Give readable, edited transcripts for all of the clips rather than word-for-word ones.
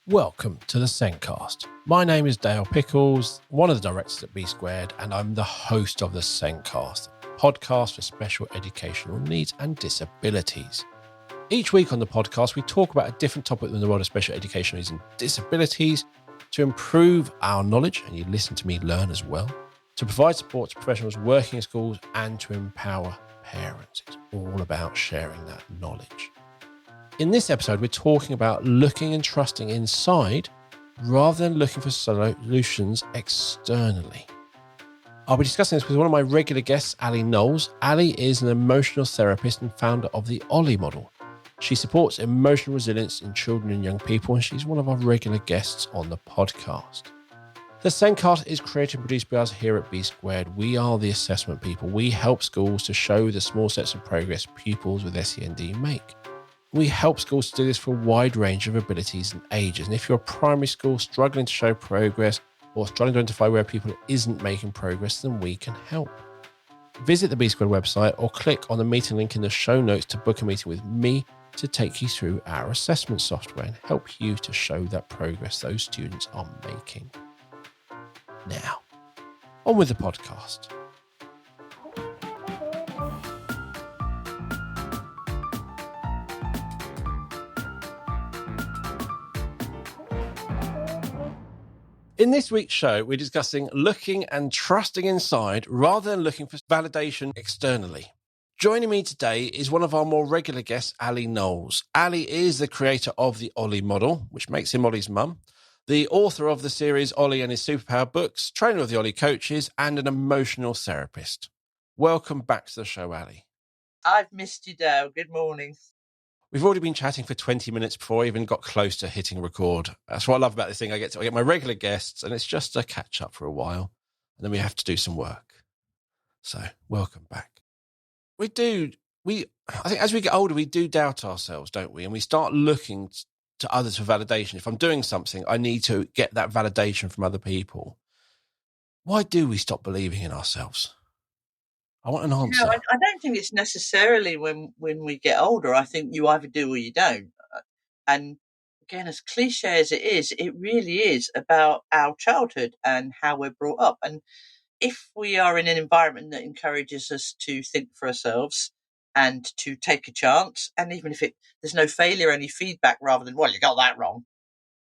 Welcome to the Sendcast. My name is Dale Pickles, one of the directors at B Squared, and I'm the host of the Sendcast, a podcast for special educational needs and disabilities. Each week on the podcast, we talk about a different topic in the world of special educational needs and disabilities to improve our knowledge, and you listen to me learn as well, to provide support to professionals working in schools, and to empower parents. It's all about sharing that knowledge. In this episode, we're talking about looking and trusting inside rather than looking for solutions externally. I'll be discussing this with one of my regular guests, Alison Knowles. Ali is an emotional therapist and founder of the Ollie model. She supports emotional resilience in children and young people, and she's one of our regular guests on the podcast. The Sendcast is created and produced by us here at B Squared. We are the assessment people. We help schools to show the small steps of progress pupils with SEND make. We help schools to do this for a wide range of abilities and ages. And if you're a primary school struggling to show progress or struggling to identify where people isn't making progress, then we can help. Visit the B Squared website or click on the meeting link in the show notes to book a meeting with me to take you through our assessment software and help you to show that progress those students are making. Now, on with the podcast. In this week's show, we're discussing looking and trusting inside rather than looking for validation externally. Joining me today is one of our more regular guests, Alison Knowles. Ali is the creator of the Ollie model, which makes him Ollie's mum, the author of the series Ollie and His Superpower books, trainer of the Ollie coaches, and an emotional therapist. Welcome back to the show, Ali. I've missed you, Dale. Good morning. We've already been chatting for 20 minutes before I even got close to hitting record. That's what I love about this thing. I get my regular guests, and it's just a catch up for a while, and then we have to do some work. So, welcome back. I think as we get older, we do doubt ourselves, don't we? And we start looking to others for validation. If I'm doing something, I need to get that validation from other people. Why do we stop believing in ourselves? I want an answer. No, I don't think it's necessarily when we get older. I think you either do or you don't. And again, as cliche as it is, it really is about our childhood and how we're brought up. And if we are in an environment that encourages us to think for ourselves and to take a chance, and even if there's no failure, any feedback rather than, well, you got that wrong,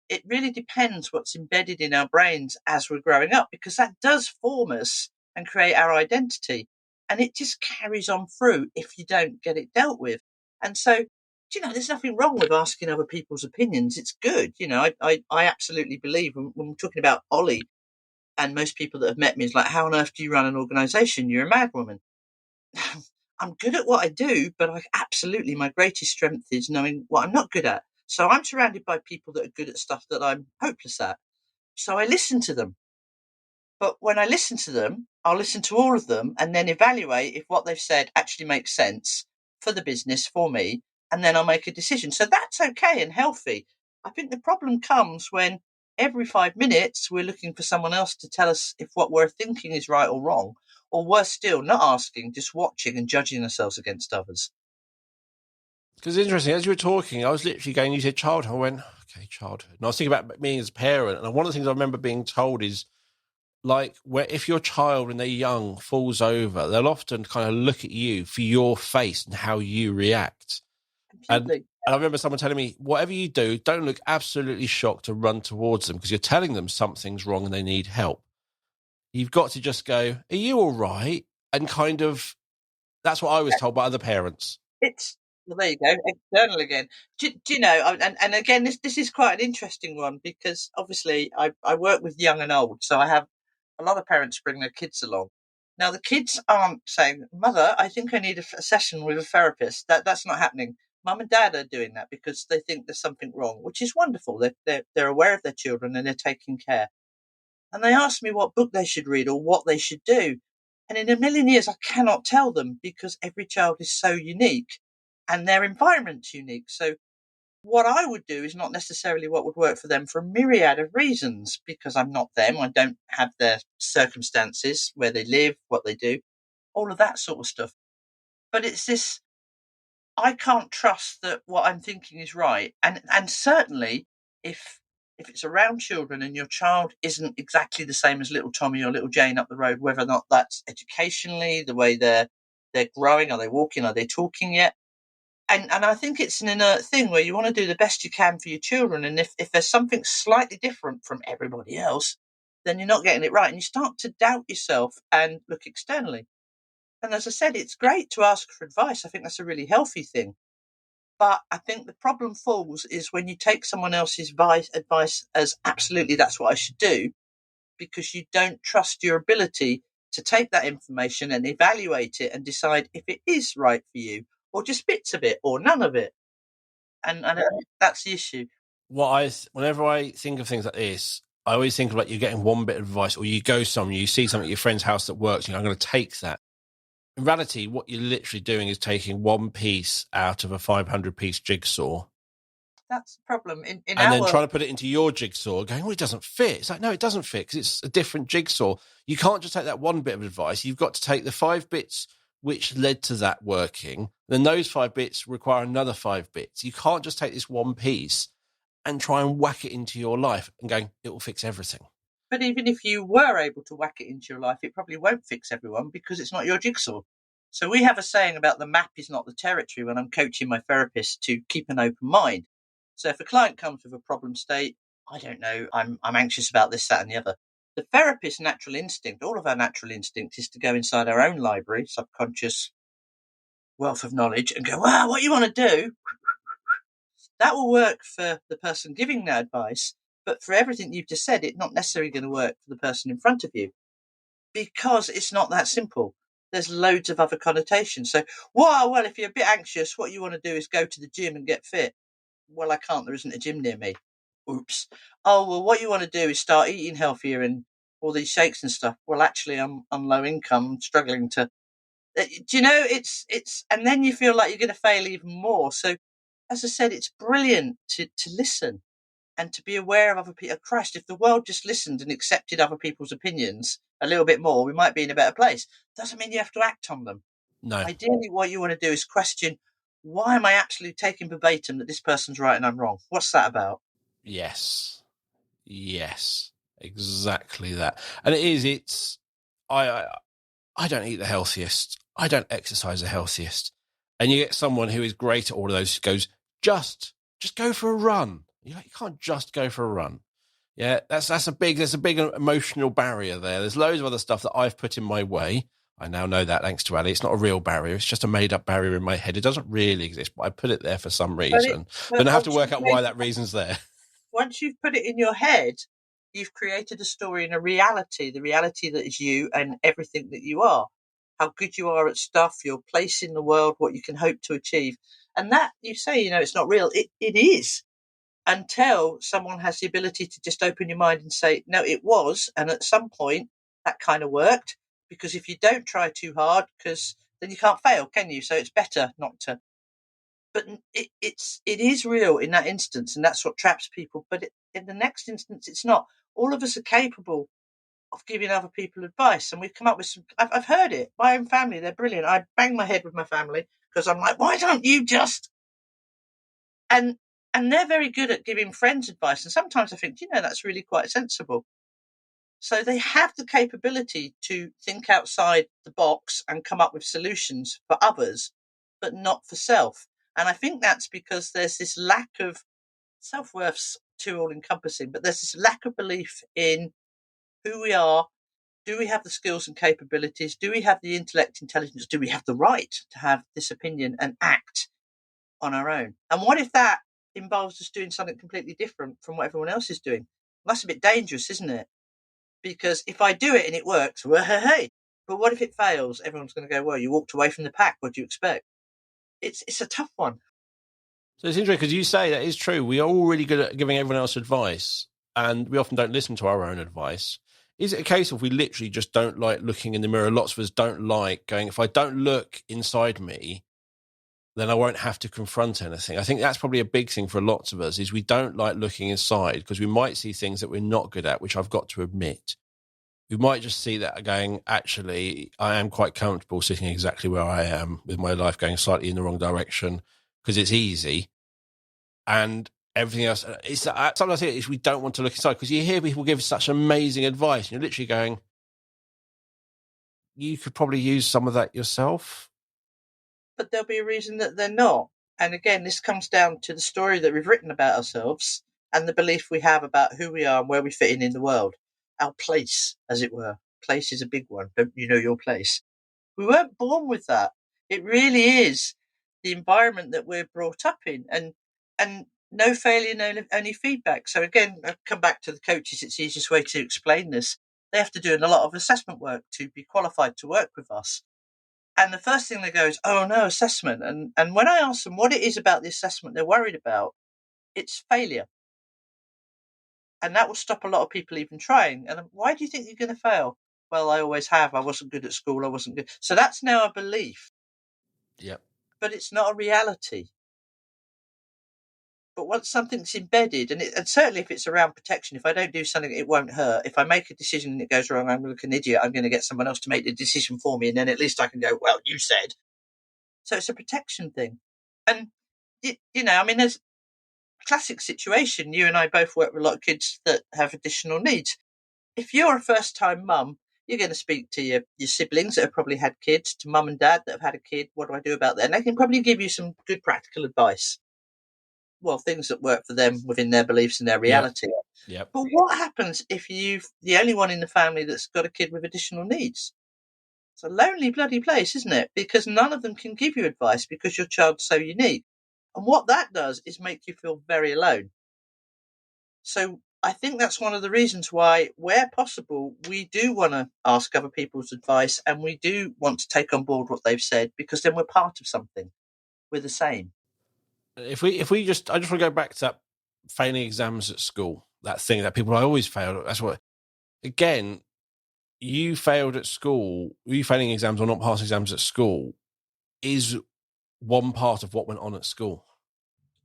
it really depends what's embedded in our brains as we're growing up, because that does form us and create our identity. And it just carries on through if you don't get it dealt with. And so, there's nothing wrong with asking other people's opinions. It's good. I absolutely believe when we're talking about Ollie, and most people that have met me is like, how on earth do you run an organization? You're a mad woman. I'm good at what I do, but my greatest strength is knowing what I'm not good at. So I'm surrounded by people that are good at stuff that I'm hopeless at. So I listen to them. But when I listen to them, I'll listen to all of them and then evaluate if what they've said actually makes sense for the business, for me, and then I'll make a decision. So that's okay and healthy. I think the problem comes when every 5 minutes we're looking for someone else to tell us if what we're thinking is right or wrong, or worse still, not asking, just watching and judging ourselves against others. Because it's interesting, as you were talking, I was literally going, you said childhood. I went, okay, childhood. And I was thinking about me as a parent. And one of the things I remember being told is, like, where if your child, when they're young, falls over, they'll often kind of look at you for your face and how you react. Completely. And I remember someone telling me, whatever you do, don't look absolutely shocked to run towards them because you're telling them something's wrong and they need help. You've got to just go, are you all right? And kind of, that's what I was told by other parents. Well, there you go, external again. Do you know, and again, this is quite an interesting one because obviously I work with young and old, so I have a lot of parents bring their kids along. Now, the kids aren't saying, Mother, I think I need a session with a therapist. That's not happening. Mum and Dad are doing that because they think there's something wrong, which is wonderful. They're aware of their children and they're taking care. And they ask me what book they should read or what they should do. And in a million years, I cannot tell them because every child is so unique and their environment's unique. So what I would do is not necessarily what would work for them for a myriad of reasons, because I'm not them. I don't have their circumstances, where they live, what they do, all of that sort of stuff. But it's this, I can't trust that what I'm thinking is right. And certainly if if it's around children and your child isn't exactly the same as little Tommy or little Jane up the road, whether or not that's educationally, the way they're growing, are they walking, are they talking yet? And I think it's an inert thing where you want to do the best you can for your children. And if there's something slightly different from everybody else, then you're not getting it right. And you start to doubt yourself and look externally. And as I said, it's great to ask for advice. I think that's a really healthy thing. But I think the problem falls is when you take someone else's advice as absolutely that's what I should do, because you don't trust your ability to take that information and evaluate it and decide if it is right for you, or just bits of it, or none of it. And that's the issue. Whenever I think of things like this, I always think about you getting one bit of advice, or you go somewhere, you see something at your friend's house that works, and I'm going to take that. In reality, what you're literally doing is taking one piece out of a 500-piece jigsaw. That's the problem. And then trying to put it into your jigsaw, going, well, it doesn't fit. It's like, no, it doesn't fit because it's a different jigsaw. You can't just take that one bit of advice. You've got to take the 5 bits which led to that working. Then those 5 bits require another 5 bits. You can't just take this one piece and try and whack it into your life and going, it will fix everything. But even if you were able to whack it into your life, it probably won't fix everyone because it's not your jigsaw. So we have a saying about the map is not the territory when I'm coaching my therapist to keep an open mind. So if a client comes with a problem state, I don't know, I'm anxious about this, that, and the other. The therapist's natural instinct, all of our natural instinct, is to go inside our own library, subconscious wealth of knowledge, and go, wow, what you want to do? That will work for the person giving the advice, but for everything you've just said, it's not necessarily going to work for the person in front of you because it's not that simple. There's loads of other connotations. So, well, if you're a bit anxious, what you want to do is go to the gym and get fit. Well, I can't. There isn't a gym near me. Oops. Oh, well, what you want to do is start eating healthier and all these shakes and stuff. Well, actually, I'm on low income, struggling to. Do you know? It's, and then you feel like you're going to fail even more. So, as I said, it's brilliant to listen and to be aware of other people. Christ, if the world just listened and accepted other people's opinions a little bit more, we might be in a better place. Doesn't mean you have to act on them. No. Ideally, what you want to do is question, why am I absolutely taking verbatim that this person's right and I'm wrong? What's that about? Yes, exactly that. And it's I don't eat the healthiest. I don't exercise the healthiest. And you get someone who is great at all of those, goes, just go for a run. You're like, you can't just go for a run. Yeah, there's a big emotional barrier there. There's loads of other stuff that I've put in my way. I now know that, thanks to Ali. It's not a real barrier. It's just a made-up barrier in my head. It doesn't really exist, but I put it there for some reason. But I have to work out why that reason's there. Once you've put it in your head, you've created a story and a reality, the reality that is you and everything that you are, how good you are at stuff, your place in the world, what you can hope to achieve. And that, you say, it's not real. It is. Until someone has the ability to just open your mind and say, no, it was. And at some point, that kind of worked. Because if you don't try too hard, because then you can't fail, can you? So it's better not to. But it is real in that instance, and that's what traps people. But in the next instance, it's not. All of us are capable of giving other people advice, and we've come up with some. I've heard it. My own family, they're brilliant. I bang my head with my family because I'm like, why don't you just? And they're very good at giving friends advice. And sometimes I think, that's really quite sensible. So they have the capability to think outside the box and come up with solutions for others, but not for self. And I think that's because there's this lack of self-worth's too all-encompassing, but there's this lack of belief in who we are. Do we have the skills and capabilities? Do we have the intellect, intelligence? Do we have the right to have this opinion and act on our own? And what if that involves us doing something completely different from what everyone else is doing? That's a bit dangerous, isn't it? Because if I do it and it works, well, hey. But what if it fails? Everyone's going to go, well, you walked away from the pack. What do you expect? It's a tough one. So it's interesting because you say that is true. We are all really good at giving everyone else advice, and we often don't listen to our own advice. Is it a case of we literally just don't like looking in the mirror? Lots of us don't like going, if I don't look inside me, then I won't have to confront anything. I think that's probably a big thing for lots of us, is we don't like looking inside because we might see things that we're not good at, which I've got to admit. We might just see that going, actually, I am quite comfortable sitting exactly where I am with my life going slightly in the wrong direction because it's easy. And everything else. It's sometimes it's we don't want to look inside because you hear people give such amazing advice, and you're literally going, you could probably use some of that yourself. But there'll be a reason that they're not. And again, this comes down to the story that we've written about ourselves and the belief we have about who we are and where we fit in the world. Our place, as it were. Place is a big one. Don't you know your place? We weren't born with that. It really is the environment that we're brought up in, and no failure, no only feedback. So again, I come back to the coaches. It's the easiest way to explain this. They have to do a lot of assessment work to be qualified to work with us. And the first thing they go is, "Oh no, assessment." And when I ask them what it is about the assessment they're worried about, it's failure. And that will stop a lot of people even trying. And why do you think you're going to fail? Well, I always have. I wasn't good at school. I wasn't good. So that's now a belief. Yep. But it's not a reality. But once something's embedded, and certainly if it's around protection, if I don't do something, it won't hurt. If I make a decision and it goes wrong, I'm like an idiot. I'm going to get someone else to make the decision for me. And then at least I can go, well, you said. So it's a protection thing. And, I mean, there's a classic situation. You and I both work with a lot of kids that have additional needs. If you're a first-time mum, you're going to speak to your siblings that have probably had kids, to mum and dad that have had a kid. What do I do about that? And they can probably give you some good practical advice. Well, things that work for them within their beliefs and their reality. Yep. But what happens if you're the only one in the family that's got a kid with additional needs? It's a lonely bloody place, isn't it? Because none of them can give you advice because your child's so unique. And what that does is make you feel very alone. So I think that's one of the reasons why, where possible, we do want to ask other people's advice and we do want to take on board what they've said, because then we're part of something. We're the same. If we just, I just want to go back to that failing exams at school, that thing that people, I always failed. That's what, again, you failed at school, you failing exams or not passing exams at school is one part of what went on at school.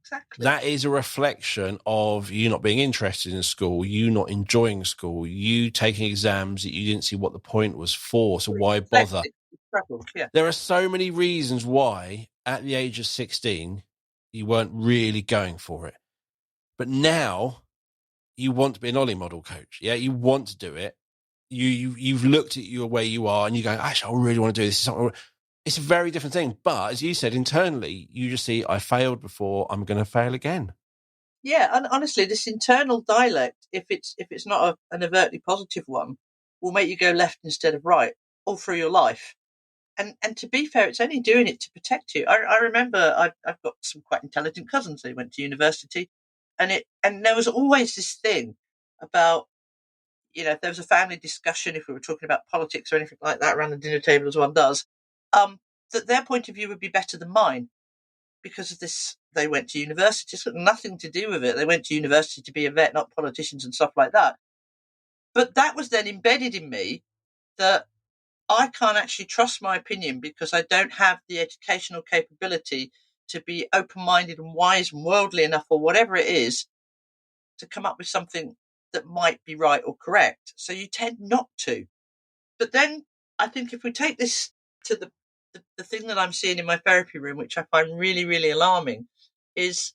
Exactly. That is a reflection of you not being interested in school, you not enjoying school, you taking exams that you didn't see what the point was for. So why bother? Yeah. There are so many reasons why at the age of 16, you weren't really going for it. But now you want to be an Ollie model coach. Yeah, you want to do it. You've looked at where you are and you go, actually, I really want to do this. It's a very different thing. But as you said, internally, you just see, I failed before, I'm going to fail again. Yeah, and honestly, this internal dialect, if it's not an overtly positive one, will make you go left instead of right all through your life. And to be fair, it's only doing it to protect you. I remember I've got some quite intelligent cousins. They went to university, and there was always this thing about, if there was a family discussion, if we were talking about politics or anything like that around the dinner table, as one does, that their point of view would be better than mine because of this. They went to university. It's got nothing to do with it. They went to university to be a vet, not politicians and stuff like that. But that was then embedded in me that I can't actually trust my opinion because I don't have the educational capability to be open-minded and wise and worldly enough, or whatever it is, to come up with something that might be right or correct. So you tend not to. But then I think if we take this to the thing that I'm seeing in my therapy room, which I find really, really alarming, is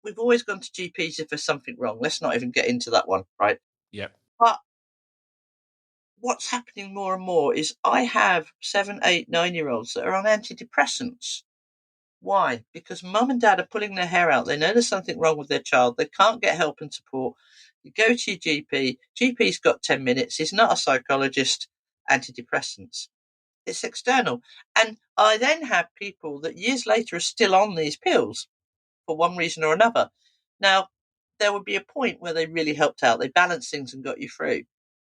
we've always gone to GPs if there's something wrong. Let's not even get into that one, right? Yeah. But what's happening more and more is I have 7, 8, 9-year-olds that are on antidepressants. Why? Because mum and dad are pulling their hair out. They know there's something wrong with their child. They can't get help and support. You go to your GP. GP's got 10 minutes. He's not a psychologist. Antidepressants. It's external. And I then have people that years later are still on these pills for one reason or another. Now, there would be a point where they really helped out. They balanced things and got you through.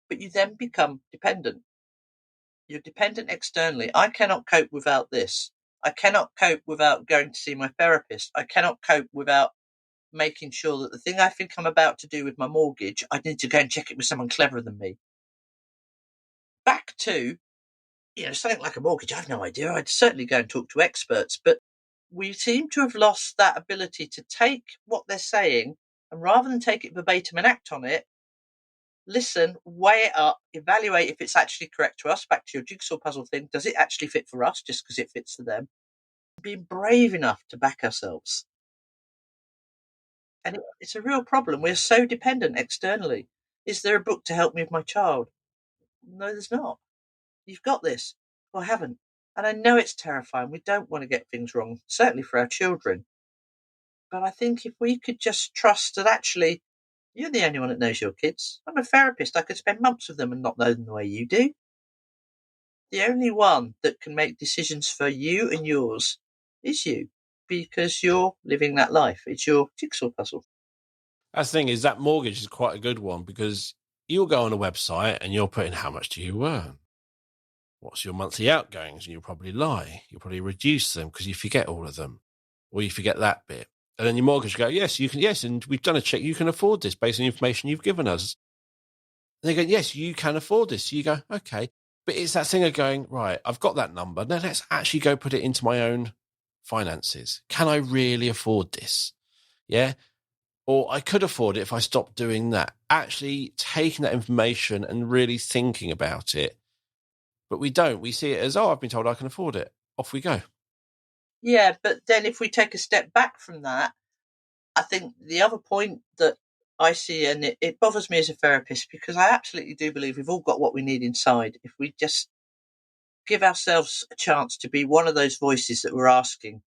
But you then become dependent. You're dependent externally. I cannot cope without this. I cannot cope without going to see my therapist. I cannot cope without making sure that the thing I think I'm about to do with my mortgage, I need to go and check it with someone cleverer than me. Back to, something like a mortgage, I have no idea. I'd certainly go and talk to experts, but we seem to have lost that ability to take what they're saying and rather than take it verbatim and act on it, listen, weigh it up, evaluate if it's actually correct to us. Back to your jigsaw puzzle thing. Does it actually fit for us just because it fits for them? Being brave enough to back ourselves. And it's a real problem. We're so dependent externally. Is there a book to help me with my child? No, there's not. You've got this. Well, I haven't. And I know it's terrifying. We don't want to get things wrong, certainly for our children. But I think if we could just trust that actually you're the only one that knows your kids. I'm a therapist. I could spend months with them and not know them the way you do. The only one that can make decisions for you and yours is you, because you're living that life. It's your jigsaw puzzle. That's the thing, is that mortgage is quite a good one, because you'll go on a website and you'll put in how much do you earn? What's your monthly outgoings? And you'll probably lie. You'll probably reduce them because you forget all of them, or you forget that bit. And then your mortgage will go, yes, you can, yes, and we've done a check. You can afford this based on the information you've given us. And they go, yes, you can afford this. So you go, okay. But it's that thing of going, right, I've got that number. Now let's actually go put it into my own finances. Can I really afford this? Yeah. Or I could afford it if I stopped doing that. Actually taking that information and really thinking about it. But we don't. We see it as, oh, I've been told I can afford it. Off we go. Yeah, but then if we take a step back from that, I think the other point that I see, and it bothers me as a therapist, because I absolutely do believe we've all got what we need inside. If we just give ourselves a chance to be one of those voices that we're asking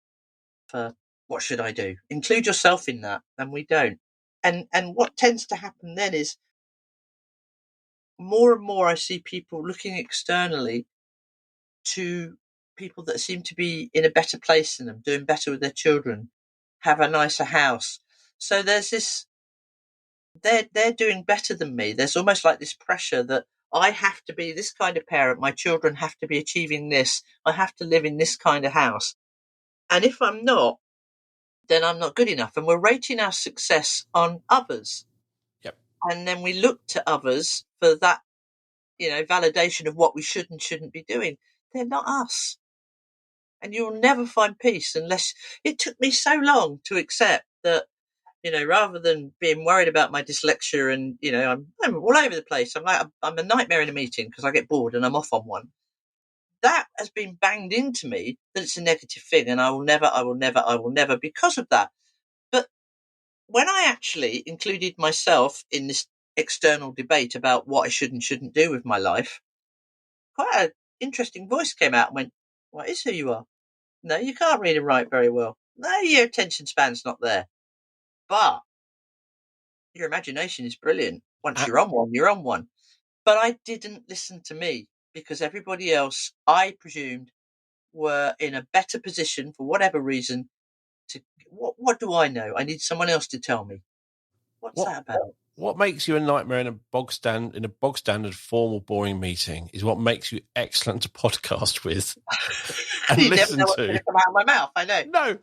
for, what should I do? Include yourself in that, and we don't. And what tends to happen then is more and more I see people looking externally to people that seem to be in a better place than them, doing better with their children, have a nicer house. So there's this, they're doing better than me. There's almost like this pressure that I have to be this kind of parent. My children have to be achieving this. I have to live in this kind of house. And if I'm not, then I'm not good enough. And we're rating our success on others. Yep. And then we look to others for that, validation of what we should and shouldn't be doing. They're not us. And you'll never find peace unless it took me so long to accept that, rather than being worried about my dyslexia and, I'm all over the place. I'm a nightmare in a meeting because I get bored and I'm off on one. That has been banged into me that it's a negative thing. And I will never because of that. But when I actually included myself in this external debate about what I should and shouldn't do with my life, quite an interesting voice came out and went, "What is who you are? No, you can't read and write very well. No, your attention span's not there. But your imagination is brilliant. Once you're on one, you're on one." But I didn't listen to me because everybody else, I presumed, were in a better position for whatever reason. What do I know? I need someone else to tell me. What's that about? What makes you a nightmare in a bog standard formal boring meeting is what makes you excellent to podcast with and You listen never know what's going to. to come out of my mouth. I know. No,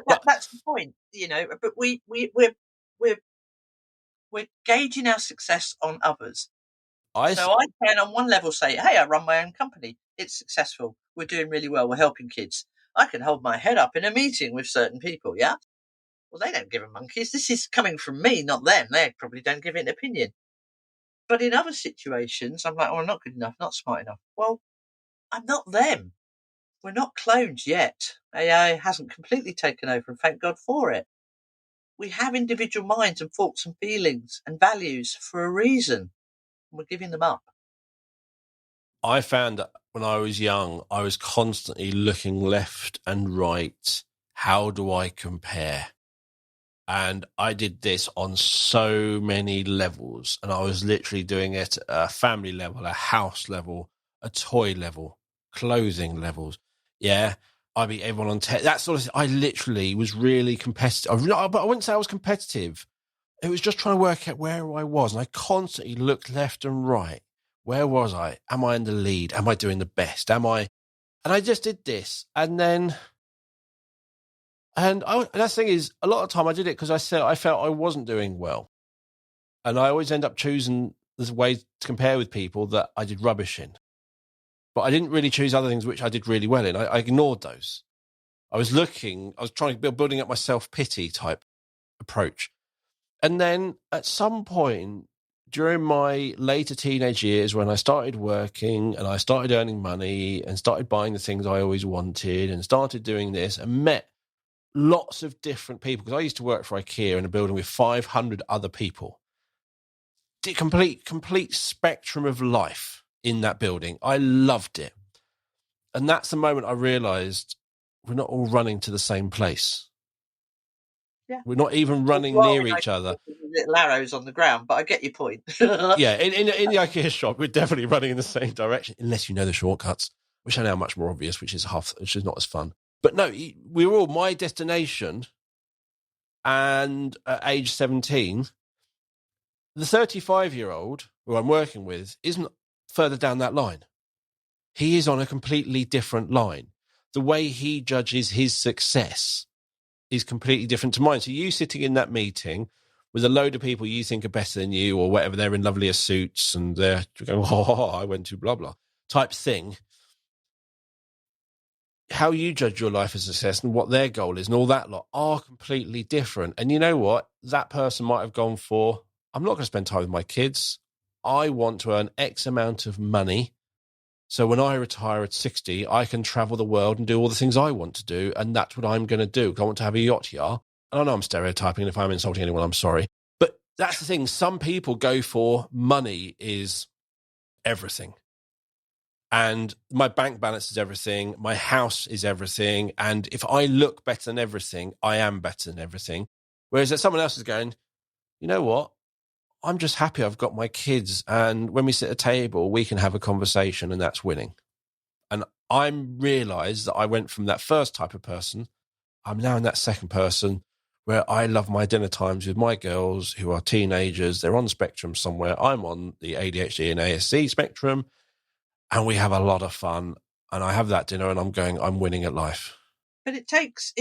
But that's the point, But we're gauging our success on others. So I can, on one level, say, "Hey, I run my own company. It's successful. We're doing really well. We're helping kids." I can hold my head up in a meeting with certain people. Yeah. Well, they don't give a monkeys. This is coming from me, not them. They probably don't give it an opinion. But in other situations, I'm like, "Oh, I'm not good enough, not smart enough." Well, I'm not them. We're not clones yet. AI hasn't completely taken over, and thank God for it. We have individual minds and thoughts and feelings and values for a reason. And we're giving them up. I found that when I was young, I was constantly looking left and right. How do I compare? And I did this on so many levels. And I was literally doing it at a family level, a house level, a toy level, clothing levels. Yeah. I beat everyone on that sort of thing. I literally was really competitive. But I wouldn't say I was competitive. It was just trying to work out where I was. And I constantly looked left and right. Where was I? Am I in the lead? Am I doing the best? And I just did this. And then, and the thing is, a lot of time I did it because I felt I wasn't doing well. And I always end up choosing the way to compare with people that I did rubbish in. But I didn't really choose other things which I did really well in. I ignored those. I was trying to building up my self-pity type approach. And then at some point during my later teenage years, when I started working and I started earning money and started buying the things I always wanted and started doing this and met lots of different people, because I used to work for IKEA in a building with 500 other people. The complete spectrum of life in that building. I loved it. And that's the moment I realized we're not all running to the same place. Yeah. We're not even running near each other. Little arrows on the ground, but I get your point. Yeah, in the IKEA shop, we're definitely running in the same direction, unless you know the shortcuts, which are now much more obvious, which is not as fun. But no, we were all my destination. And at age 17, the 35-year-old who I'm working with isn't further down that line. He is on a completely different line. The way he judges his success is completely different to mine. So you sitting in that meeting with a load of people you think are better than you or whatever, they're in lovelier suits and they're going, oh, I went to blah, blah, type thing. How you judge your life as a success and what their goal is and all that lot are completely different. And you know what? That person might have gone for, I'm not going to spend time with my kids. I want to earn X amount of money. So when I retire at 60, I can travel the world and do all the things I want to do. And that's what I'm going to do. I want to have a yacht yard. And I know I'm stereotyping, and if I'm insulting anyone, I'm sorry. But that's the thing. Some people go for money is everything. And my bank balance is everything. My house is everything. And if I look better than everything, I am better than everything. Whereas that someone else is going, you know what? I'm just happy I've got my kids. And when we sit at a table, we can have a conversation, and that's winning. And I realized that I went from that first type of person. I'm now in that second person where I love my dinner times with my girls who are teenagers. They're on the spectrum somewhere. I'm on the ADHD and ASC spectrum. And we have a lot of fun. And I have that dinner and I'm winning at life. But it takes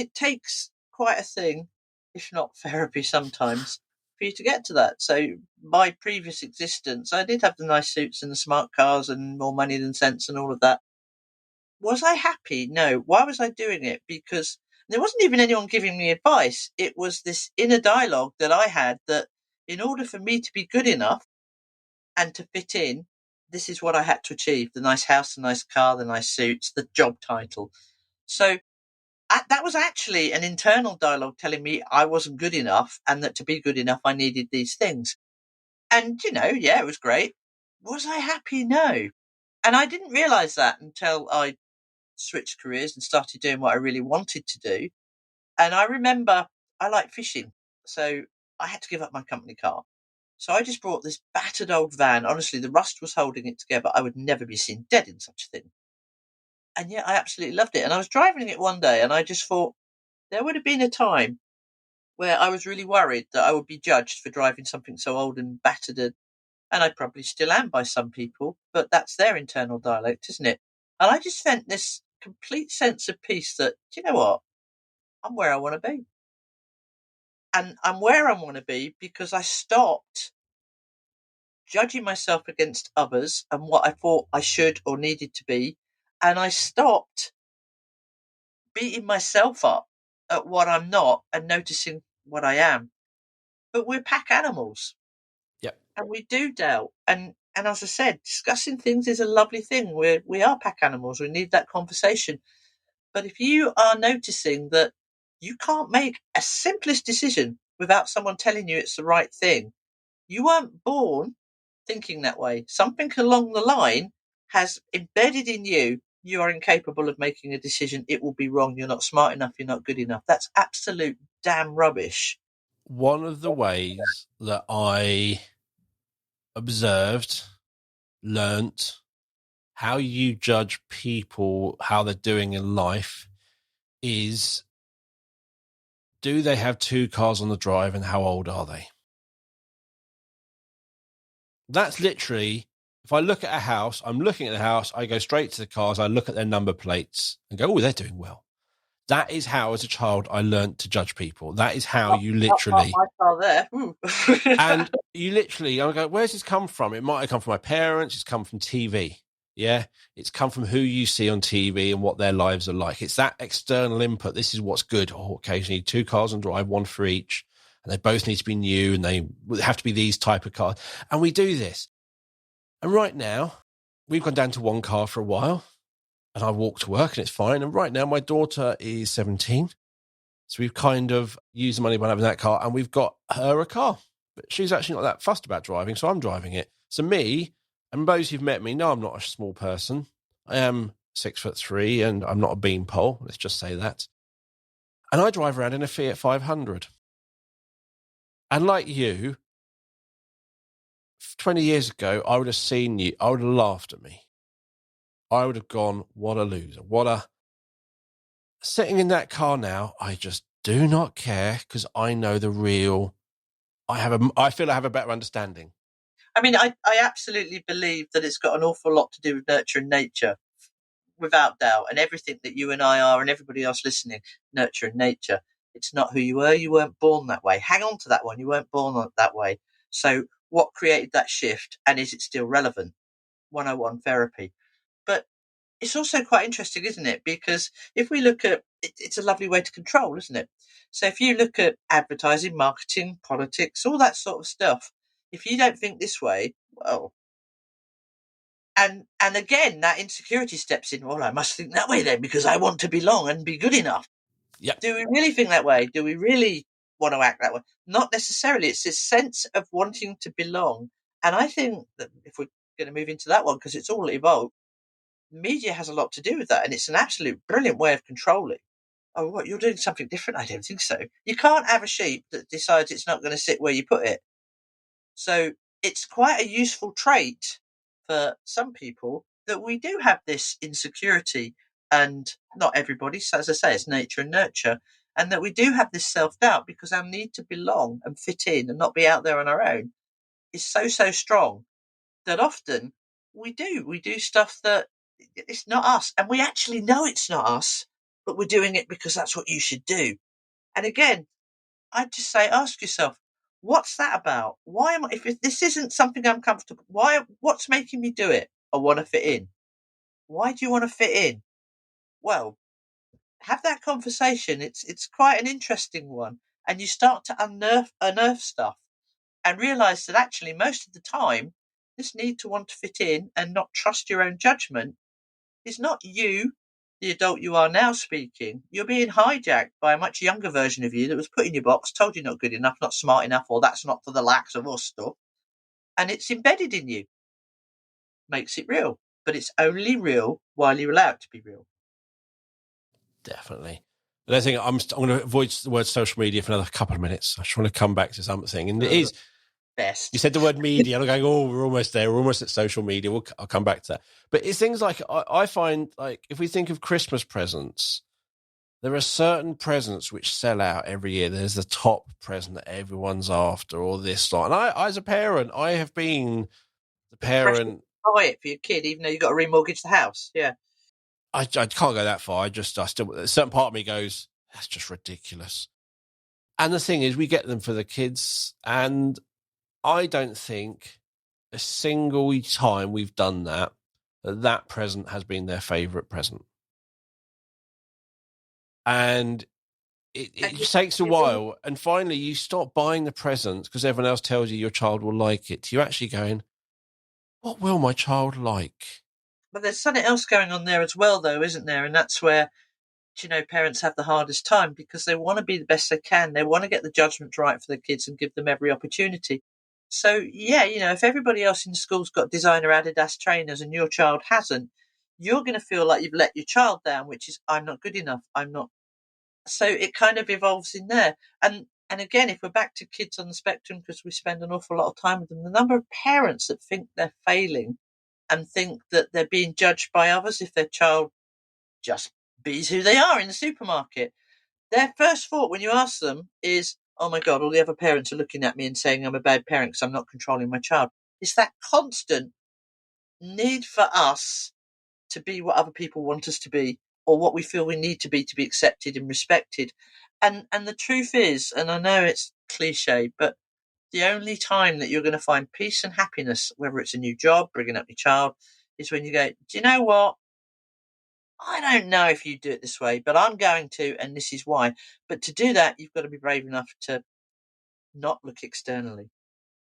quite a thing, if not therapy sometimes, for you to get to that. So my previous existence, I did have the nice suits and the smart cars and more money than sense and all of that. Was I happy? No. Why was I doing it? Because there wasn't even anyone giving me advice. It was this inner dialogue that I had that in order for me to be good enough and to fit in, this is what I had to achieve: the nice house, the nice car, the nice suits, the job title. So that was actually an internal dialogue telling me I wasn't good enough and that to be good enough, I needed these things. And, yeah, it was great. Was I happy? No. And I didn't realize that until I switched careers and started doing what I really wanted to do. And I remember I like fishing. So I had to give up my company car. So I just brought this battered old van. Honestly, the rust was holding it together. I would never be seen dead in such a thing. And yet I absolutely loved it. And I was driving it one day and I just thought there would have been a time where I was really worried that I would be judged for driving something so old and battered. And I probably still am by some people, but that's their internal dialect, isn't it? And I just felt this complete sense of peace that, do you know what? I'm where I want to be. And I'm where I want to be because I stopped judging myself against others and what I thought I should or needed to be. And I stopped beating myself up at what I'm not and noticing what I am. But we're pack animals. Yep. And we do doubt. And as I said, discussing things is a lovely thing. We are pack animals. We need that conversation. But if you are noticing that you can't make a simplest decision without someone telling you it's the right thing, you weren't born thinking that way. Something along the line has embedded in you. You are incapable of making a decision. It will be wrong. You're not smart enough. You're not good enough. That's absolute damn rubbish. One of the ways that I observed, learnt how you judge people, how they're doing in life is, do they have 2 cars on the drive and how old are they? That's literally, if I look at a house, I'm looking at the house, I go straight to the cars, I look at their number plates and go, oh, they're doing well. That is how, as a child, I learned to judge people. That is how you literally... My car there. And you literally, I go, where's this come from? It might have come from my parents. It's come from TV. Yeah. It's come from who you see on TV and what their lives are like. It's that external input. This is what's good. Oh, occasionally 2 cars on drive, 1 for each. And they both need to be new and they have to be these type of cars. And we do this. And right now, we've gone down to 1 car for a while. And I walk to work and it's fine. And right now, my daughter is 17. So we've kind of used the money by having that car, and we've got her a car. But she's actually not that fussed about driving, so I'm driving it. So me, and those who've met me know I'm not a small person. I am 6'3", and I'm not a beanpole. Let's just say that. And I drive around in a Fiat 500. And like you, 20 years ago, I would have seen you. I would have laughed at me. I would have gone, what a loser. Sitting in that car now, I just do not care because I know the real. I feel I have a better understanding. I mean, I absolutely believe that it's got an awful lot to do with nurture and nature, without doubt. And everything that you and I are, and everybody else listening, nurture and nature. It's not who you were. You weren't born that way. Hang on to that one. You weren't born that way. So what created that shift, and is it still relevant? 101 therapy. But it's also quite interesting, isn't it? Because if we look at it, it's a lovely way to control, isn't it? So if you look at advertising, marketing, politics, all that sort of stuff, if you don't think this way, well, and again, that insecurity steps in. Well, I must think that way then because I want to belong and be good enough. Yeah. Do we really think that way? Do we really want to act that way? Not necessarily. It's this sense of wanting to belong. And I think that if we're going to move into that one, because it's all evolved, media has a lot to do with that. And it's an absolute brilliant way of controlling. Oh, what? You're doing something different? I don't think so. You can't have a sheep that decides it's not going to sit where you put it. So it's quite a useful trait for some people that we do have this insecurity, and not everybody. So as I say, it's nature and nurture, and that we do have this self-doubt because our need to belong and fit in and not be out there on our own is so strong that often we do stuff that it's not us, and we actually know it's not us, but we're doing it because that's what you should do. And again, I'd just say, ask yourself, what's that about? Why am I, if this isn't something I'm comfortable, what's making me do it? I want to fit in. Why do you want to fit in? Well, have that conversation. It's quite an interesting one. And you start to unearth stuff and realize that actually most of the time, this need to want to fit in and not trust your own judgment is not you, the adult you are now speaking. You're being hijacked by a much younger version of you that was put in your box, told you're not good enough, not smart enough, or that's not for the lax of us stuff. And it's embedded in you. Makes it real. But it's only real while you allow it to be real. Definitely. But I think I'm going to avoid the word social media for another couple of minutes. I just want to come back to something. And it is best. You said the word media, and I'm going, oh, we're almost there. We're almost at social media. I'll come back to that. But it's things like, I find, like, if we think of Christmas presents, there are certain presents which sell out every year. There's the top present that everyone's after, or this lot. And I as a parent, I have been the parent. Buy it for your kid, even though you've got to remortgage the house. Yeah. I can't go that far. I still, a certain part of me goes, that's just ridiculous. And the thing is, we get them for the kids, and I don't think a single time we've done that present has been their favourite present. And it takes a while. And finally, you stop buying the presents because everyone else tells you your child will like it. You're actually going, what will my child like? But there's something else going on there as well, though, isn't there? And that's where, parents have the hardest time because they want to be the best they can. They want to get the judgment right for their kids and give them every opportunity. So, yeah, if everybody else in the school's got designer Adidas trainers and your child hasn't, you're going to feel like you've let your child down, which is, I'm not good enough. I'm not. So it kind of evolves in there. And again, if we're back to kids on the spectrum, because we spend an awful lot of time with them, the number of parents that think they're failing and think that they're being judged by others if their child just be's who they are in the supermarket. Their first thought when you ask them is, oh my God, all the other parents are looking at me and saying I'm a bad parent because I'm not controlling my child. It's that constant need for us to be what other people want us to be or what we feel we need to be accepted and respected. And the truth is, and I know it's cliche, but the only time that you're going to find peace and happiness, whether it's a new job, bringing up your child, is when you go, do you know what? I don't know if you do it this way, but I'm going to, and this is why. But to do that, you've got to be brave enough to not look externally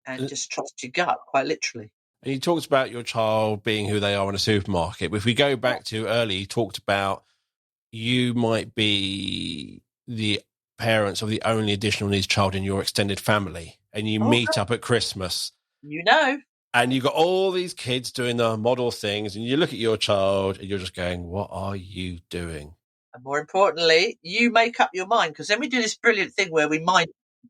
and just trust your gut, quite literally. And you talked about your child being who they are in a supermarket. If we go back to early, you talked about you might be the parents of the only additional needs child in your extended family, and you meet up at Christmas, and you've got all these kids doing the model things, and you look at your child and you're just going, what are you doing? And more importantly, you make up your mind, because then we do this brilliant thing where we mind,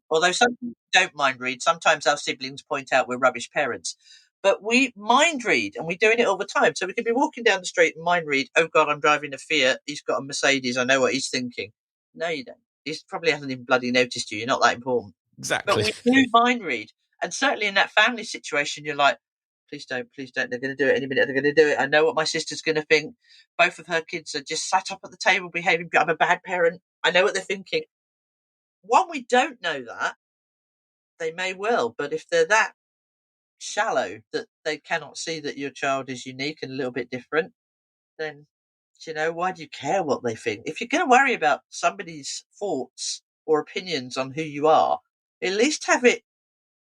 although some people don't mind read, sometimes our siblings point out we're rubbish parents, but we mind read, and we're doing it all the time. So we could be walking down the street and mind read, oh God, I'm driving a Fiat, he's got a Mercedes, I know what he's thinking. No, you don't. He probably hasn't even bloody noticed you. You're not that important. Exactly. But we do mind read. And certainly in that family situation, you're like, please don't. They're going to do it any minute. They're going to do it. I know what my sister's going to think. Both of her kids are just sat up at the table behaving. I'm a bad parent. I know what they're thinking. One, we don't know that. They may well, but if they're that shallow that they cannot see that your child is unique and a little bit different, then, why do you care what they think? If you're going to worry about somebody's thoughts or opinions on who you are, at least have it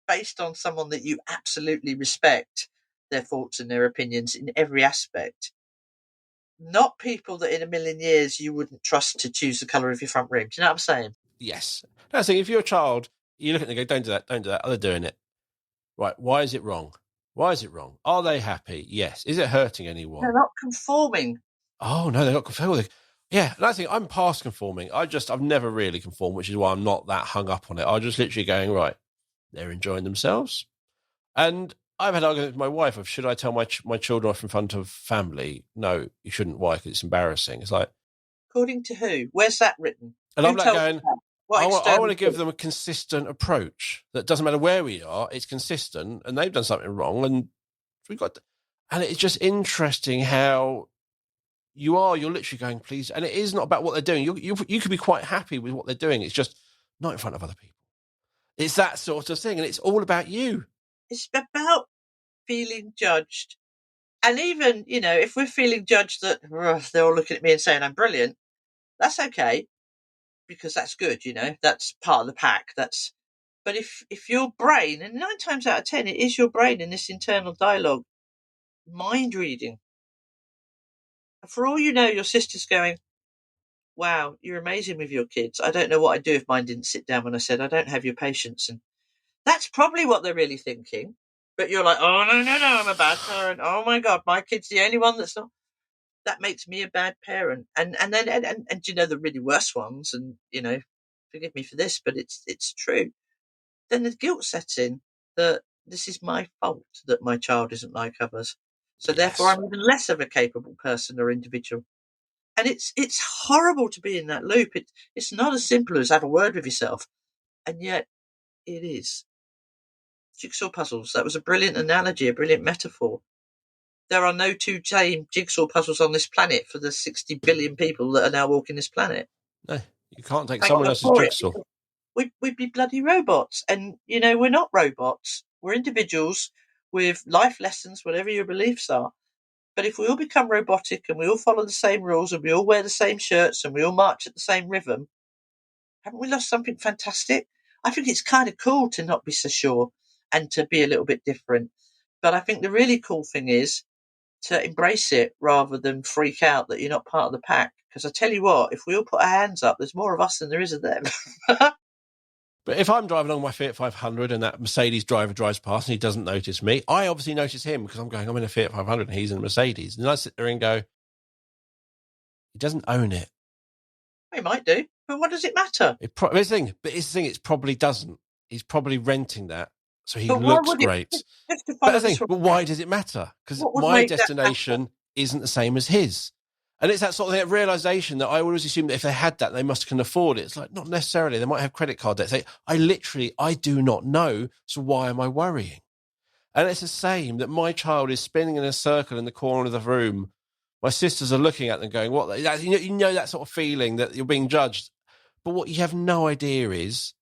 based on someone that you absolutely respect their thoughts and their opinions in every aspect. Not people that in a million years you wouldn't trust to choose the colour of your front room. Do you know what I'm saying? Yes. That's the thing. If you're a child, you look at them and go, don't do that, don't do that. Oh, they're doing it. Right. Why is it wrong? Why is it wrong? Are they happy? Yes. Is it hurting anyone? They're not conforming. Oh, no, they're not conforming. Yeah. And I think I'm past conforming. I've never really conformed, which is why I'm not that hung up on it. I'm just literally going, right, they're enjoying themselves. And I've had arguments with my wife of, should I tell my children off in front of family? No, you shouldn't. Why? Because it's embarrassing. It's like, according to who? Where's that written? And I'm like going, I want to give them a consistent approach that doesn't matter where we are, it's consistent, and they've done something wrong, and and it's just interesting how you're literally going, please, and it is not about what they're doing. You could be quite happy with what they're doing. It's just not in front of other people. It's that sort of thing, and it's all about you. It's about feeling judged. And even, if we're feeling judged that they're all looking at me and saying I'm brilliant, that's okay, because that's good, that's part of the pack. But if your brain, and 9 times out of 10, it is your brain in this internal dialogue, mind reading. For all you know, your sister's going, wow, you're amazing with your kids. I don't know what I'd do if mine didn't sit down when I said, I don't have your patience. And that's probably what they're really thinking. But you're like, oh, no, I'm a bad parent. Oh, my God, my kid's the only one that's not. That makes me a bad parent. And then the really worst ones, and, forgive me for this, but it's true. Then the guilt sets in that this is my fault that my child isn't like others. So therefore I'm even less of a capable person or individual. And it's horrible to be in that loop. It's not as simple as have a word with yourself. And yet it is. Jigsaw puzzles. That was a brilliant analogy, a brilliant metaphor. There are no two same jigsaw puzzles on this planet for the 60 billion people that are now walking this planet. No, you can't take someone else's jigsaw. We'd be bloody robots. And, we're not robots. We're individuals with life lessons, whatever your beliefs are. But if we all become robotic and we all follow the same rules and we all wear the same shirts and we all march at the same rhythm, haven't we lost something fantastic? I think it's kind of cool to not be so sure and to be a little bit different. But I think the really cool thing is to embrace it rather than freak out that you're not part of the pack. Because I tell you what, if we all put our hands up, there's more of us than there is of them. But if I'm driving along my Fiat 500 and that Mercedes driver drives past and he doesn't notice me, I obviously notice him because I'm in a Fiat 500 and he's in a Mercedes. And I sit there and go, he doesn't own it. He might do, but what does it matter? It's the thing, it probably doesn't. He's probably renting that, so he looks great. But why does it matter? Because my destination isn't the same as his. And it's that sort of realization that I always assume that if they had that, they must can afford it. It's like, not necessarily. They might have credit card debt. I do not know. So why am I worrying? And it's the same that my child is spinning in a circle in the corner of the room. My sisters are looking at them going, what? You know that sort of feeling that you're being judged. But what you have no idea is,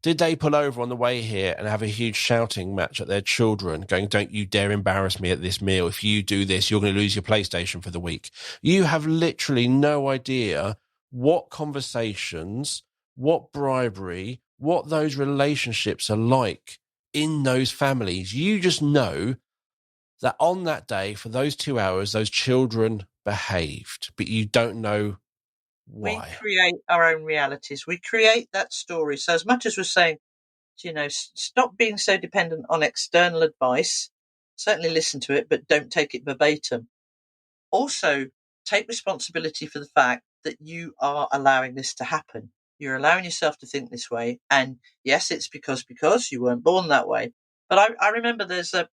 did they pull over on the way here and have a huge shouting match at their children going, don't you dare embarrass me at this meal. If you do this, you're going to lose your PlayStation for the week. You have literally no idea what conversations, what bribery, what those relationships are like in those families. You just know that on that day, for those 2 hours, those children behaved, but you don't know We Why? create our own realities. We create that story. So as much as we're saying, stop being so dependent on external advice, certainly listen to it, but don't take it verbatim. Also, take responsibility for the fact that you are allowing this to happen. You're allowing yourself to think this way. And yes, it's because you weren't born that way. But I remember there's I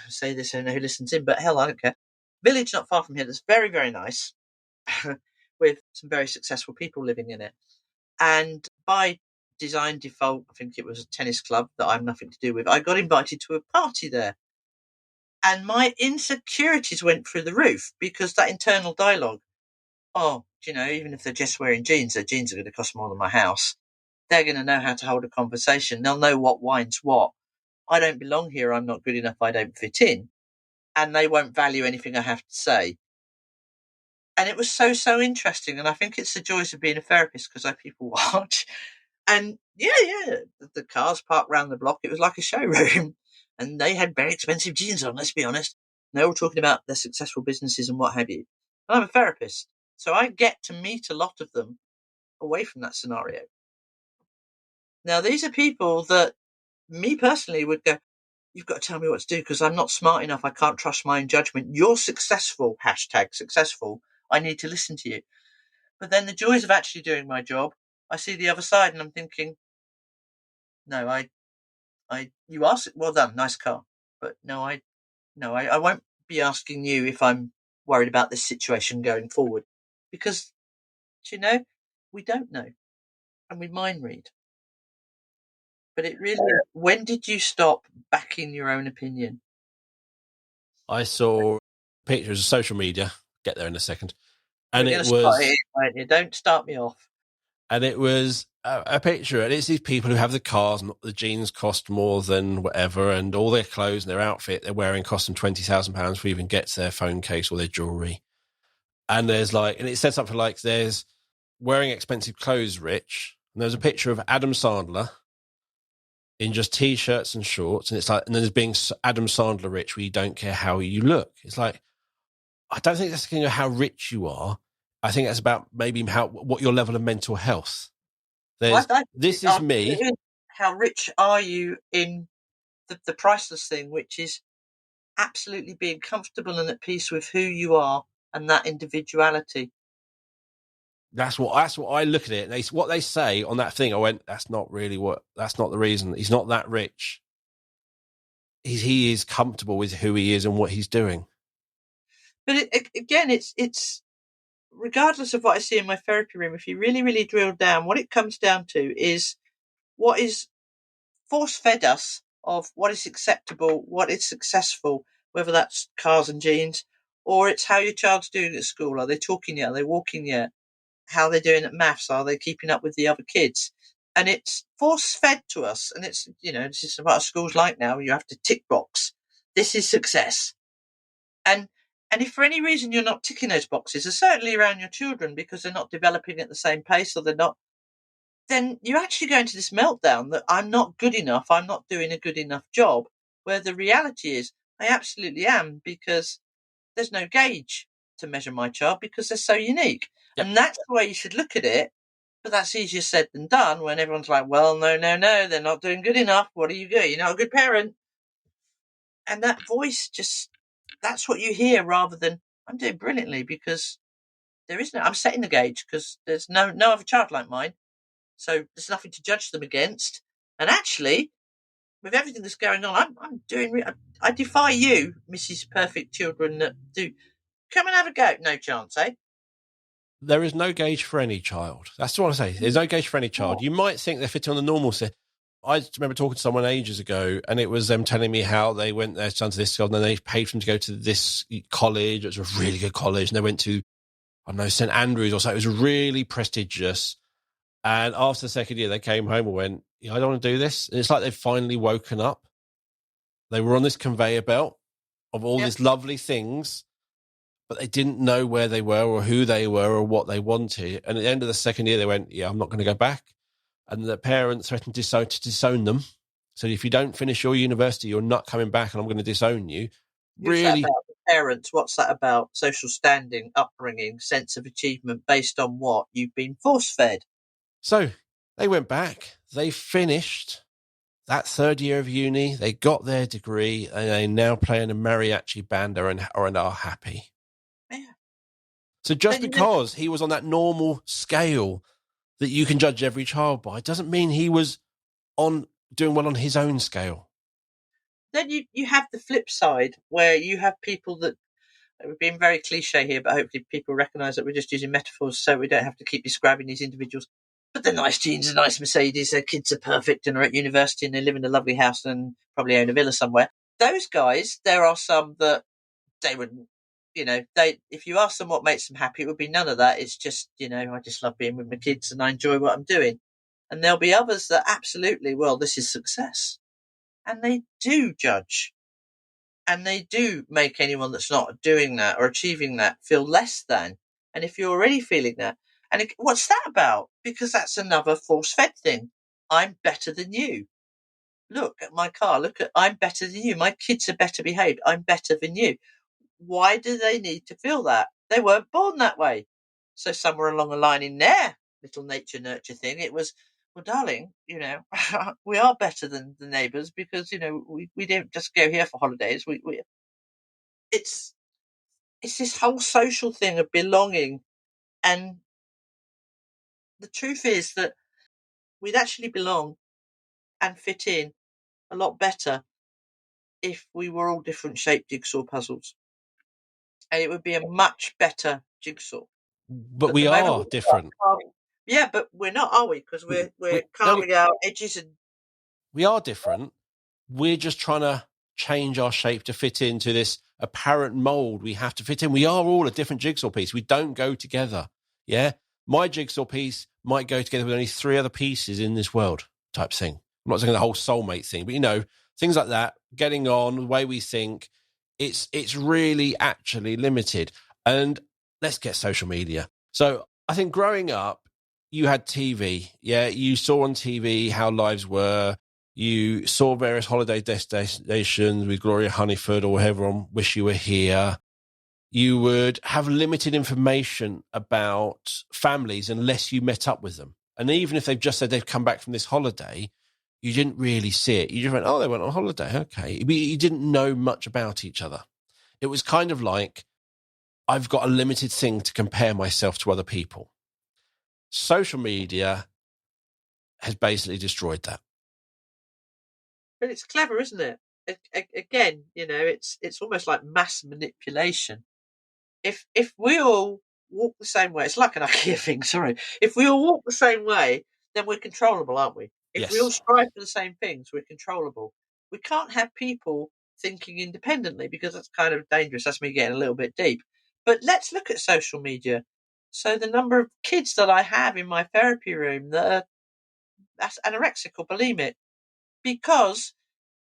say this, I don't know who listens in, but hell, I don't care. Village not far from here that's very, very nice with some very successful people living in it. And by design default, I think it was a tennis club that I have nothing to do with, I got invited to a party there. And my insecurities went through the roof because that internal dialogue, even if they're just wearing jeans, their jeans are going to cost more than my house. They're going to know how to hold a conversation. They'll know what wine's what. I don't belong here. I'm not good enough. I don't fit in. And they won't value anything I have to say. And it was so, so interesting. And I think it's the joys of being a therapist because I people watch. And yeah, the cars parked round the block. It was like a showroom. And they had very expensive jeans on, let's be honest. And they were talking about their successful businesses and what have you. And I'm a therapist. So I get to meet a lot of them away from that scenario. Now, these are people that me personally would go, you've got to tell me what to do because I'm not smart enough. I can't trust my own judgment. You're successful, #successful. I need to listen to you. But then the joys of actually doing my job, I see the other side and I'm thinking, no, you asked, well done, nice car. But I won't be asking you if I'm worried about this situation going forward because, we don't know and we mind read. But it really, when did you stop backing your own opinion? I saw pictures of social media. Get there in a second. And We're it going to start was, here, won't you? Don't start me off. and it was a picture, and it's these people who have the cars, and the jeans cost more than whatever, and all their clothes and their outfit they're wearing cost them £20,000 for even get to their phone case or their jewelry. And there's and it said something like, there's wearing expensive clothes rich, and there's a picture of Adam Sandler in just t-shirts and shorts, and it's like, and then there's being Adam Sandler rich, where you don't care how you look. It's like, I don't think that's kind of how rich you are. I think that's about maybe what your level of mental health. This is me. How rich are you in the priceless thing, which is absolutely being comfortable and at peace with who you are and that individuality. That's what I look at it. And what they say on that thing, I went, that's not the reason. He's not that rich. He is comfortable with who he is and what he's doing. But it's regardless of what I see in my therapy room, if you really, really drill down, what it comes down to is what is force-fed us of what is acceptable, what is successful, whether that's cars and jeans, or it's how your child's doing at school. Are they talking yet? Are they walking yet? How are they doing at maths? Are they keeping up with the other kids? And it's force-fed to us. And it's, this is what school's like now. You have to tick box. This is success. And if for any reason you're not ticking those boxes, and certainly around your children because they're not developing at the same pace or they're not, then you actually go into this meltdown that I'm not good enough, I'm not doing a good enough job, where the reality is I absolutely am, because there's no gauge to measure my child because they're so unique. Yep. And that's the way you should look at it. But that's easier said than done when everyone's like, well, no, they're not doing good enough. What are you doing? You're not a good parent. And that voice that's what you hear rather than I'm doing brilliantly, because I'm setting the gauge because there's no other child like mine. So there's nothing to judge them against. And actually, with everything that's going on, I'm doing. I defy you, Mrs. Perfect Children, that do come and have a go. No chance, eh? There is no gauge for any child. That's what I say. There's no gauge for any child. You might think they're fitting on the normal set. I remember talking to someone ages ago, and it was them telling me how they went their son to this school, and then they paid for him to go to this college. It was a really good college, and they went to, I don't know, St Andrews or something. It was really prestigious. And after the second year, they came home and went, I don't want to do this. And it's like they've finally woken up. They were on this conveyor belt of all these lovely things, but they didn't know where they were or who they were or what they wanted. And at the end of the second year, they went, I'm not going to go back. And the parents threatened to disown them. So if you don't finish your university, you're not coming back and I'm going to disown you. parents, what's that about? Social standing, upbringing, sense of achievement based on what? You've been force-fed. So they went back, they finished that third year of uni, they got their degree, and they now play in a mariachi band and are happy. Yeah. So just because he was on that normal scale that you can judge every child by doesn't mean he was on doing well on his own scale. Then you have the flip side where you have people that, we're being very cliche here, but hopefully people recognise that we're just using metaphors so we don't have to keep describing these individuals. But they're nice jeans, a nice Mercedes, their kids are perfect and are at university and they live in a lovely house and probably own a villa somewhere. Those guys, there are some that they wouldn't, if you ask them what makes them happy, it would be none of that. It's just, I just love being with my kids and I enjoy what I'm doing. And there'll be others that absolutely, well, this is success. And they do judge. And they do make anyone that's not doing that or achieving that feel less than. And if you're already feeling that, what's that about? Because that's another force-fed thing. I'm better than you. Look at my car. I'm better than you. My kids are better behaved. I'm better than you. Why do they need to feel that? They weren't born that way. So somewhere along the line in their little nature nurture thing, it was, well, darling, we are better than the neighbours because, we don't just go here for holidays. It's this whole social thing of belonging. And the truth is that we'd actually belong and fit in a lot better if we were all different shaped jigsaw puzzles. And it would be a much better jigsaw. But But we the moment are we start different. yeah, but we're not, are we? Because we're We, no, carving out edges and we are different. We're just trying to change our shape to fit into this apparent mold we have to fit in. We are all a different jigsaw piece. We don't go together. Yeah. My jigsaw piece might go together with only 3 other pieces in this world type thing. I'm not saying the whole soulmate thing, but things like that, getting on, the way we think, it's really actually limited. And let's get social media. So I think growing up, you had TV. Yeah. You saw on TV how lives were. You saw various holiday destinations with Gloria Honeyford or whoever on Wish You Were Here. You would have limited information about families unless you met up with them. And even if they've just said they've come back from this holiday, you didn't really see it. You just went, oh, they went on holiday. Okay. But you didn't know much about each other. It was kind of like, I've got a limited thing to compare myself to other people. Social media has basically destroyed that. but it's clever, isn't it? Again, it's almost like mass manipulation. If we all walk the same way, it's like an IKEA thing. Sorry, if we all walk the same way, then we're controllable, aren't we? If we all Yes. strive for the same things, we're controllable. We can't have people thinking independently because that's kind of dangerous. That's me getting a little bit deep. But let's look at social media. So the number of kids that I have in my therapy room that's anorexic or bulimic because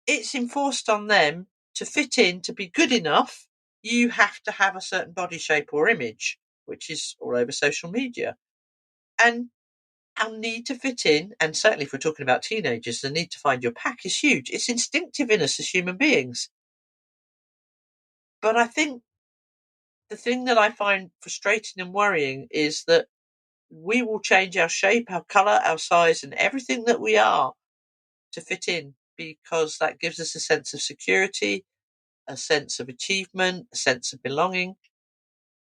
it's enforced on them to fit in, to be good enough. You have to have a certain body shape or image, which is all over social media. And our need to fit in, and certainly if we're talking about teenagers, the need to find your pack is huge. It's instinctive in us as human beings. But I think the thing that I find frustrating and worrying is that we will change our shape, our colour, our size, and everything that we are to fit in because that gives us a sense of security, a sense of achievement, a sense of belonging.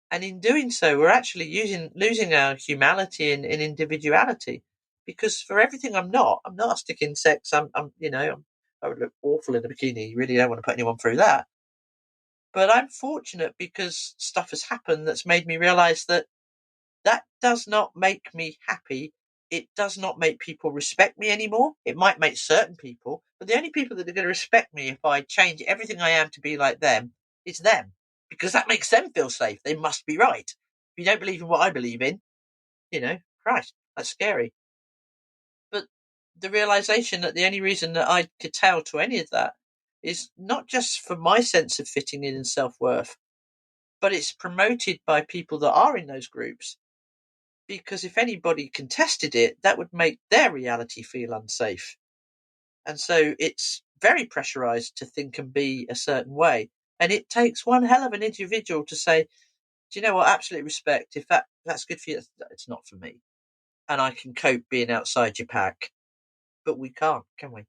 And in doing so, we're actually losing our humanity and individuality. Because for everything I'm not a stick insect. I would look awful in a bikini. You really don't want to put anyone through that. But I'm fortunate because stuff has happened that's made me realize that does not make me happy. It does not make people respect me anymore. It might make certain people, but the only people that are going to respect me if I change everything I am to be like them is them, because that makes them feel safe. They must be right. If you don't believe in what I believe in, Christ, that's scary. But the realization that the only reason that I could tell to any of that is not just for my sense of fitting in and self-worth, but it's promoted by people that are in those groups. Because if anybody contested it, that would make their reality feel unsafe. And so it's very pressurized to think and be a certain way. And it takes one hell of an individual to say, do you know what? Absolute respect. If that's good for you, it's not for me. And I can cope being outside your pack. But we can't, can we?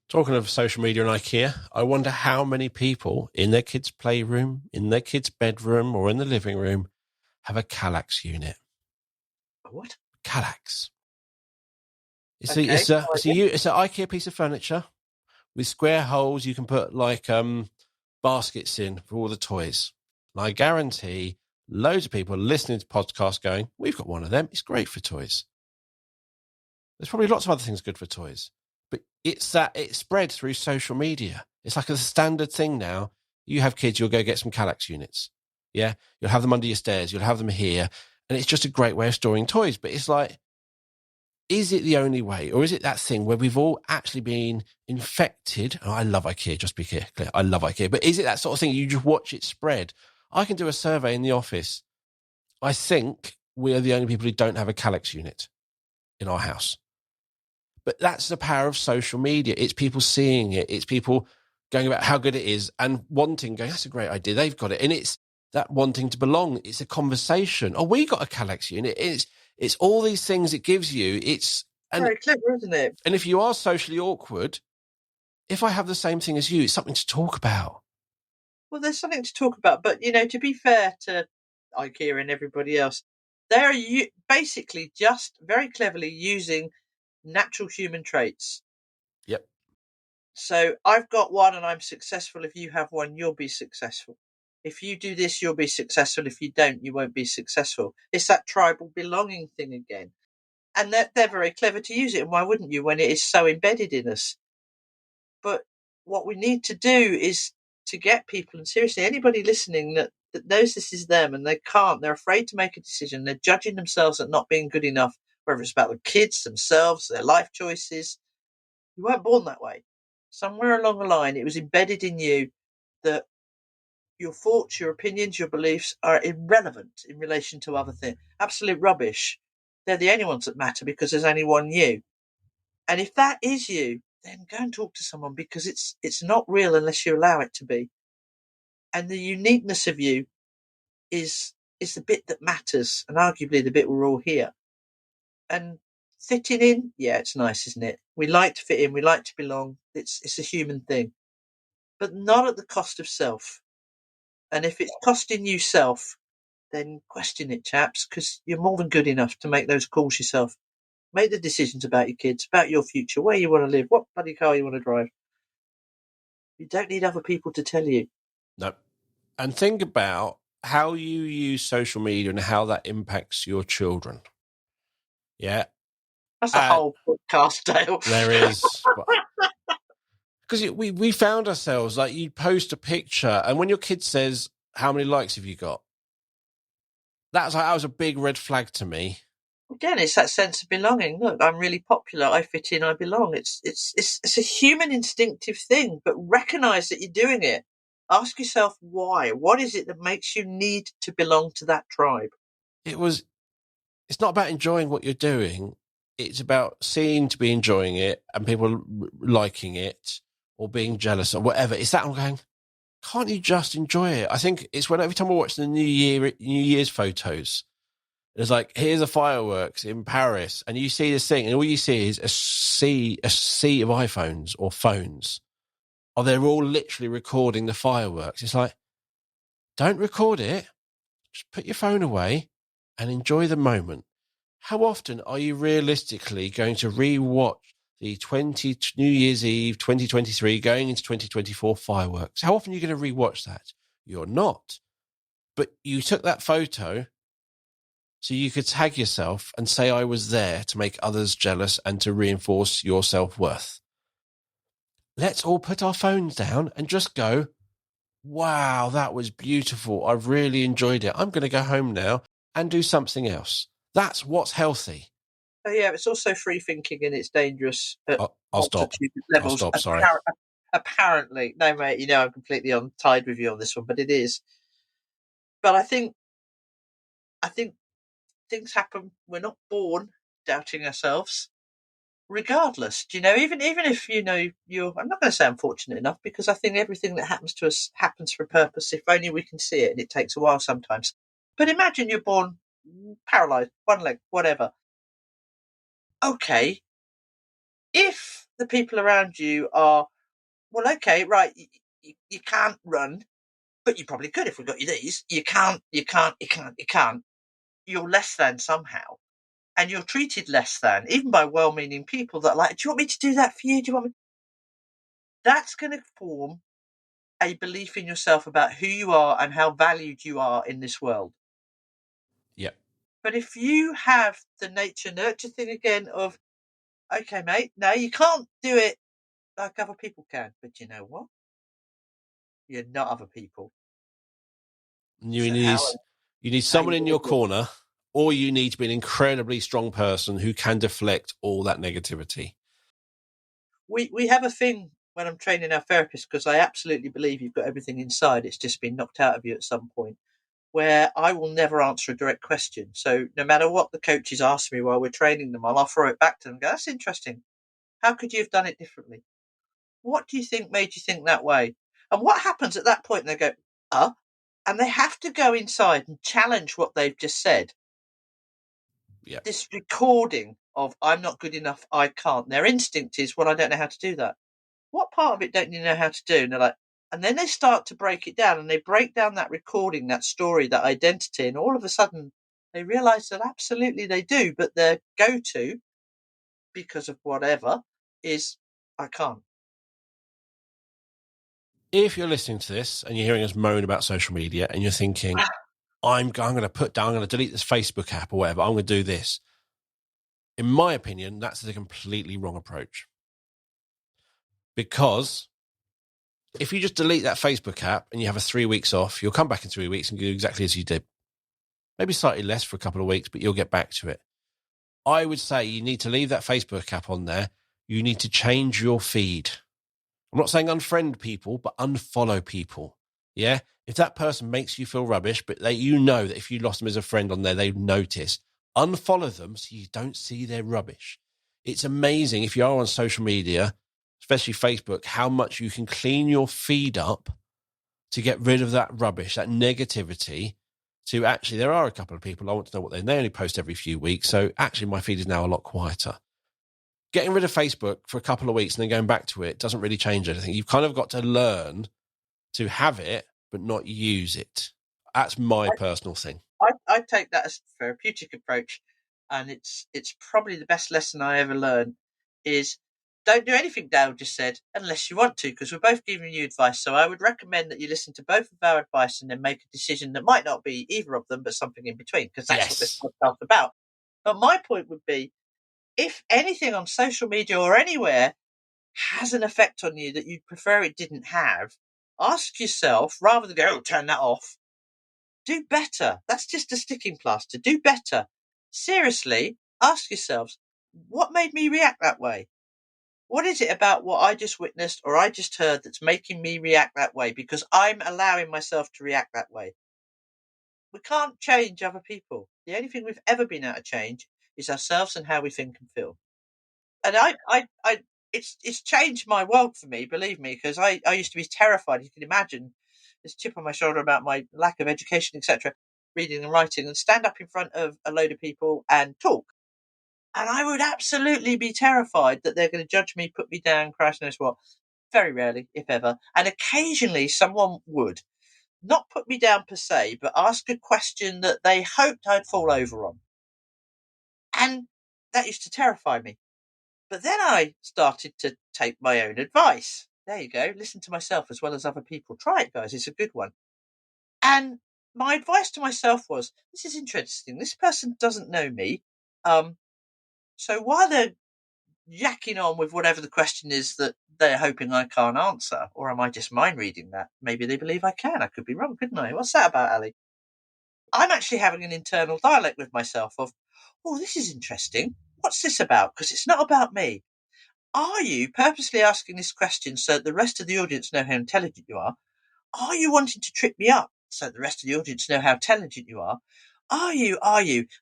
Talking of social media and IKEA, I wonder how many people in their kids' playroom, in their kids' bedroom, or in the living room have a Kallax unit. What? Kallax. It's Okay. it's an IKEA piece of furniture with square holes you can put like baskets in for all the toys. And I guarantee loads of people listening to podcasts going, we've got one of them. It's great for toys. There's probably lots of other things good for toys, but it's that it spread through social media. It's like a standard thing now. You have kids, you'll go get some Kallax units. Yeah. You'll have them under your stairs. You'll have them here. And it's just a great way of storing toys. But it's like, is it the only way? Or is it that thing where we've all actually been infected? Oh, I love IKEA, just be clear. I love IKEA. But is it that sort of thing? You just watch it spread. I can do a survey in the office. I think we are the only people who don't have a Kallax unit in our house. But that's the power of social media. It's people seeing it. It's people going about how good it is and going, that's a great idea. They've got it. And it's that wanting to belong. It's a conversation. Oh, we got a Kallax unit. It's all these things it gives you. Very clever, isn't it? And if you are socially awkward, if I have the same thing as you, it's something to talk about. Well, there's something to talk about. But, to be fair to IKEA and everybody else, they're basically just very cleverly using natural human traits. Yep. So I've got one and I'm successful. If you have one, you'll be successful. If you do this, you'll be successful. If you don't, you won't be successful. It's that tribal belonging thing again. And they're very clever to use it. And why wouldn't you when it is so embedded in us? But what we need to do is to get people, and seriously, anybody listening that knows this is them and they're afraid to make a decision. They're judging themselves at not being good enough, whether it's about the kids, themselves, their life choices. You weren't born that way. Somewhere along the line, it was embedded in you that your thoughts, your opinions, your beliefs are irrelevant in relation to other things. Absolute rubbish. They're the only ones that matter because there's only one you. And if that is you, then go and talk to someone because it's not real unless you allow it to be. And the uniqueness of you is the bit that matters, and arguably the bit we're all here. And fitting in, yeah, it's nice, isn't it? We like to fit in, we like to belong. It's a human thing, but not at the cost of self. And if it's costing you self, then question it, chaps, because you're more than good enough to make those calls yourself. Make the decisions about your kids, about your future, where you want to live, what bloody car you want to drive. You don't need other people to tell you. No. And think about how you use social media and how that impacts your children. Yeah. That's a whole podcast, Dale. There is. Because we found ourselves, like, you post a picture and when your kid says, how many likes have you got? That was a big red flag to me. Again, it's that sense of belonging. Look, I'm really popular. I fit in. I belong. It's a human instinctive thing, but recognize that you're doing it. Ask yourself why. What is it that makes you need to belong to that tribe? It's not about enjoying what you're doing. It's about seeing to be enjoying it and people liking it or being jealous or whatever. It's that I'm going, can't you just enjoy it? I think it's when every time I watch the New Year's photos, it's like, here's the fireworks in Paris, and you see this thing, and all you see is a sea of iPhones or phones. Or they're all literally recording the fireworks. It's like, don't record it. Just put your phone away and enjoy the moment. How often are you realistically going to re-watch the New Year's Eve 2023 going into 2024 fireworks? How often are you going to re-watch that? You're not. But you took that photo so you could tag yourself and say, I was there, to make others jealous and to reinforce your self-worth. Let's all put our phones down and just go, wow, that was beautiful. I've really enjoyed it. I'm going to go home now and do something else. That's what's healthy. Oh, yeah, it's also free thinking and it's dangerous at I'll stop. levels. I'll stop, sorry. Apparently. No, mate, I'm completely on tied with you on this one, but it is. But I think things happen. We're not born doubting ourselves. regardless. Do you know, even if you know you're, I'm not going to say unfortunate enough, because I think everything that happens to us happens for a purpose, if only we can see it, and it takes a while sometimes. But imagine you're born paralyzed, one leg, whatever. Okay, if the people around you are, well, okay, right, you can't run, but you probably could if we got you these. You can't. You're less than somehow. And you're treated less than, even by well-meaning people that are like, do you want me to do that for you? Do you want me? That's going to form a belief in yourself about who you are and how valued you are in this world. Yeah. But if you have the nature nurture thing again of, okay, mate, no, you can't do it like other people can, but you know what? You're not other people. You So need how are someone you in going your to do it? corner, or you need to be an incredibly strong person who can deflect all that negativity. We have a thing when I'm training our therapists, because I absolutely believe you've got everything inside. It's just been knocked out of you at some point, where I will never answer a direct question. So no matter what the coaches ask me while we're training them, I'll throw it back to them and go, that's interesting. How could you have done it differently? What do you think made you think that way? And what happens at that point? And they go, and they have to go inside and challenge what they've just said. Yeah. This recording of I'm not good enough, I can't. Their instinct is, well, I don't know how to do that. What part of it don't you know how to do? And they're like, and then they start to break it down, and they break down that recording, that story, that identity, and all of a sudden they realize that absolutely they do, but their go-to, because of whatever, is I can't. If you're listening to this and you're hearing us moan about social media and you're thinking, I'm going to delete this Facebook app or whatever, I'm going to do this. In my opinion, that's a completely wrong approach. Because if you just delete that Facebook app and you have a 3 weeks off, you'll come back in 3 weeks and do exactly as you did. Maybe slightly less for a couple of weeks, but you'll get back to it. I would say you need to leave that Facebook app on there. You need to change your feed. I'm not saying unfriend people, but unfollow people. Yeah? If that person makes you feel rubbish, but you know that if you lost them as a friend on there, they'd notice. Unfollow them so you don't see their rubbish. It's amazing if you are on social media, especially Facebook, how much you can clean your feed up to get rid of that rubbish, that negativity. To actually, there are a couple of people I want to know what they only post every few weeks. So actually, my feed is now a lot quieter. Getting rid of Facebook for a couple of weeks and then going back to it doesn't really change anything. You've kind of got to learn to have it, but not use it. That's my personal thing. I take that as a therapeutic approach, and it's probably the best lesson I ever learned is don't do anything Dale just said unless you want to, because we're both giving you advice. So I would recommend that you listen to both of our advice and then make a decision that might not be either of them, but something in between, because that's what this Yes. podcast is about. But my point would be, if anything on social media or anywhere has an effect on you that you'd prefer it didn't have, ask yourself, rather than go, oh, turn that off, do better. That's just a sticking plaster. Do better. Seriously, ask yourselves, what made me react that way? What is it about what I just witnessed or I just heard that's making me react that way? Because I'm allowing myself to react that way. We can't change other people. The only thing we've ever been able to change is ourselves and how we think and feel. And it's changed my world for me, believe me, because I used to be terrified. You can imagine this chip on my shoulder about my lack of education, etc., reading and writing, and stand up in front of a load of people and talk. And I would absolutely be terrified that they're going to judge me, put me down, Christ knows what. Very rarely, if ever. And occasionally someone would not put me down per se, but ask a question that they hoped I'd fall over on. And that used to terrify me. But then I started to take my own advice. There you go. Listen to myself as well as other people. Try it, guys. It's a good one. And my advice to myself was, this is interesting. This person doesn't know me. So while they're yakking on with whatever the question is that they're hoping I can't answer, or am I just mind reading that? Maybe they believe I can. I could be wrong, couldn't I? What's that about, Ali? I'm actually having an internal dialogue with myself of, oh, this is interesting. What's this about? Because it's not about me. Are you purposely asking this question so that the rest of the audience know how intelligent you are? Are you wanting to trip me up so that the rest of the audience know how intelligent you are? Are you?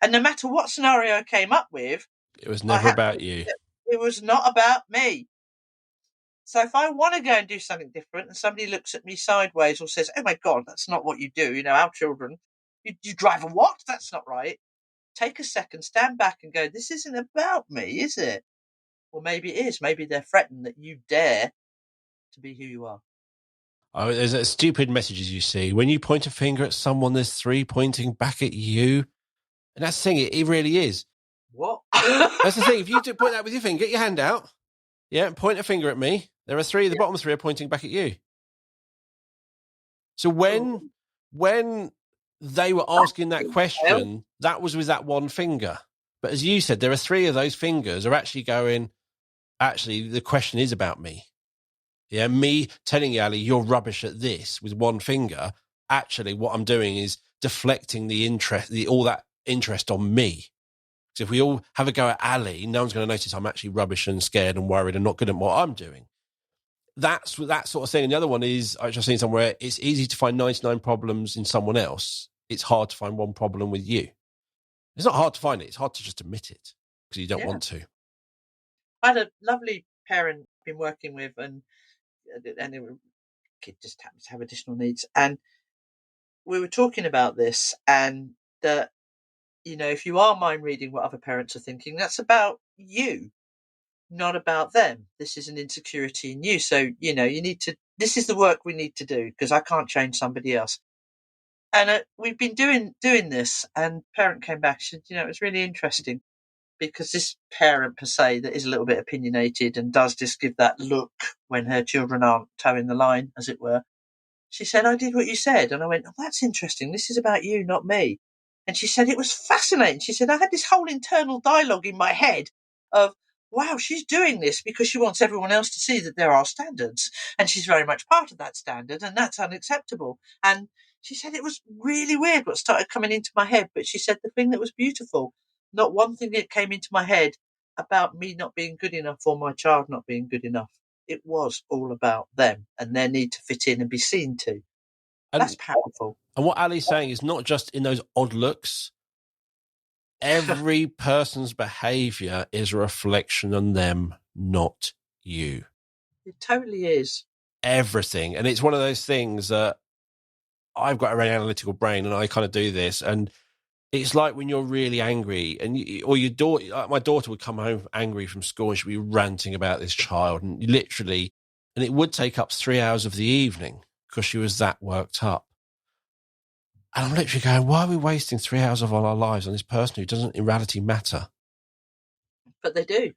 And no matter what scenario I came up with, It was I never had to about you. accept, It was not about me. So if I want to go and do something different and somebody looks at me sideways or says, oh my God, that's not what you do, our children, you drive a what? That's not right. Take a second, stand back and go, this isn't about me, is it? Or maybe it is. Maybe they're threatened that you dare to be who you are. Oh, there's that stupid messages you see. When you point a finger at someone, there's three pointing back at you. And that's the thing, it really is. What? That's the thing. If you do point that with your finger, get your hand out. Yeah, and point a finger at me. There are three. The bottom three are pointing back at you. So when they were asking that question, that was with that one finger. But as you said, there are three of those fingers are actually going, actually, the question is about me. Yeah, me telling you, Ali, you're rubbish at this with one finger. Actually, what I'm doing is deflecting the interest, all that interest on me. So if we all have a go at Ali, no one's going to notice I'm actually rubbish and scared and worried and not good at what I'm doing. That's that sort of thing. And the other one is, I've just seen somewhere, it's easy to find 99 problems in someone else. It's hard to find one problem with you. It's not hard to find it. It's hard to just admit it because you don't want to. I had a lovely parent I've been working with, and the kid just happens to have additional needs. And we were talking about this, and that, if you are mind reading what other parents are thinking, that's about you, not about them. This is an insecurity in you. So, you need to, this is the work we need to do, because I can't change somebody else. And we've been doing this, and parent came back, she said, it was really interesting, because this parent per se that is a little bit opinionated and does just give that look when her children aren't toeing the line, as it were. She said, I did what you said. And I went, oh, that's interesting. This is about you, not me. And she said, it was fascinating. She said, I had this whole internal dialogue in my head of, wow, she's doing this because she wants everyone else to see that there are standards. And she's very much part of that standard, and that's unacceptable. And she said, it was really weird what started coming into my head. But she said, the thing that was beautiful, not one thing that came into my head about me not being good enough or my child not being good enough. It was all about them and their need to fit in and be seen to. That's powerful. And what Ali's saying is not just in those odd looks. Every person's behaviour is a reflection on them, not you. It totally is. Everything. And it's one of those things that I've got a very analytical brain, and I kind of do this. And it's like when you're really angry, and or your daughter, my daughter would come home angry from school and she'd be ranting about this child, and literally, and it would take up 3 hours of the evening because she was that worked up. And I'm literally going, why are we wasting 3 hours of our lives on this person who doesn't in reality matter? But they do,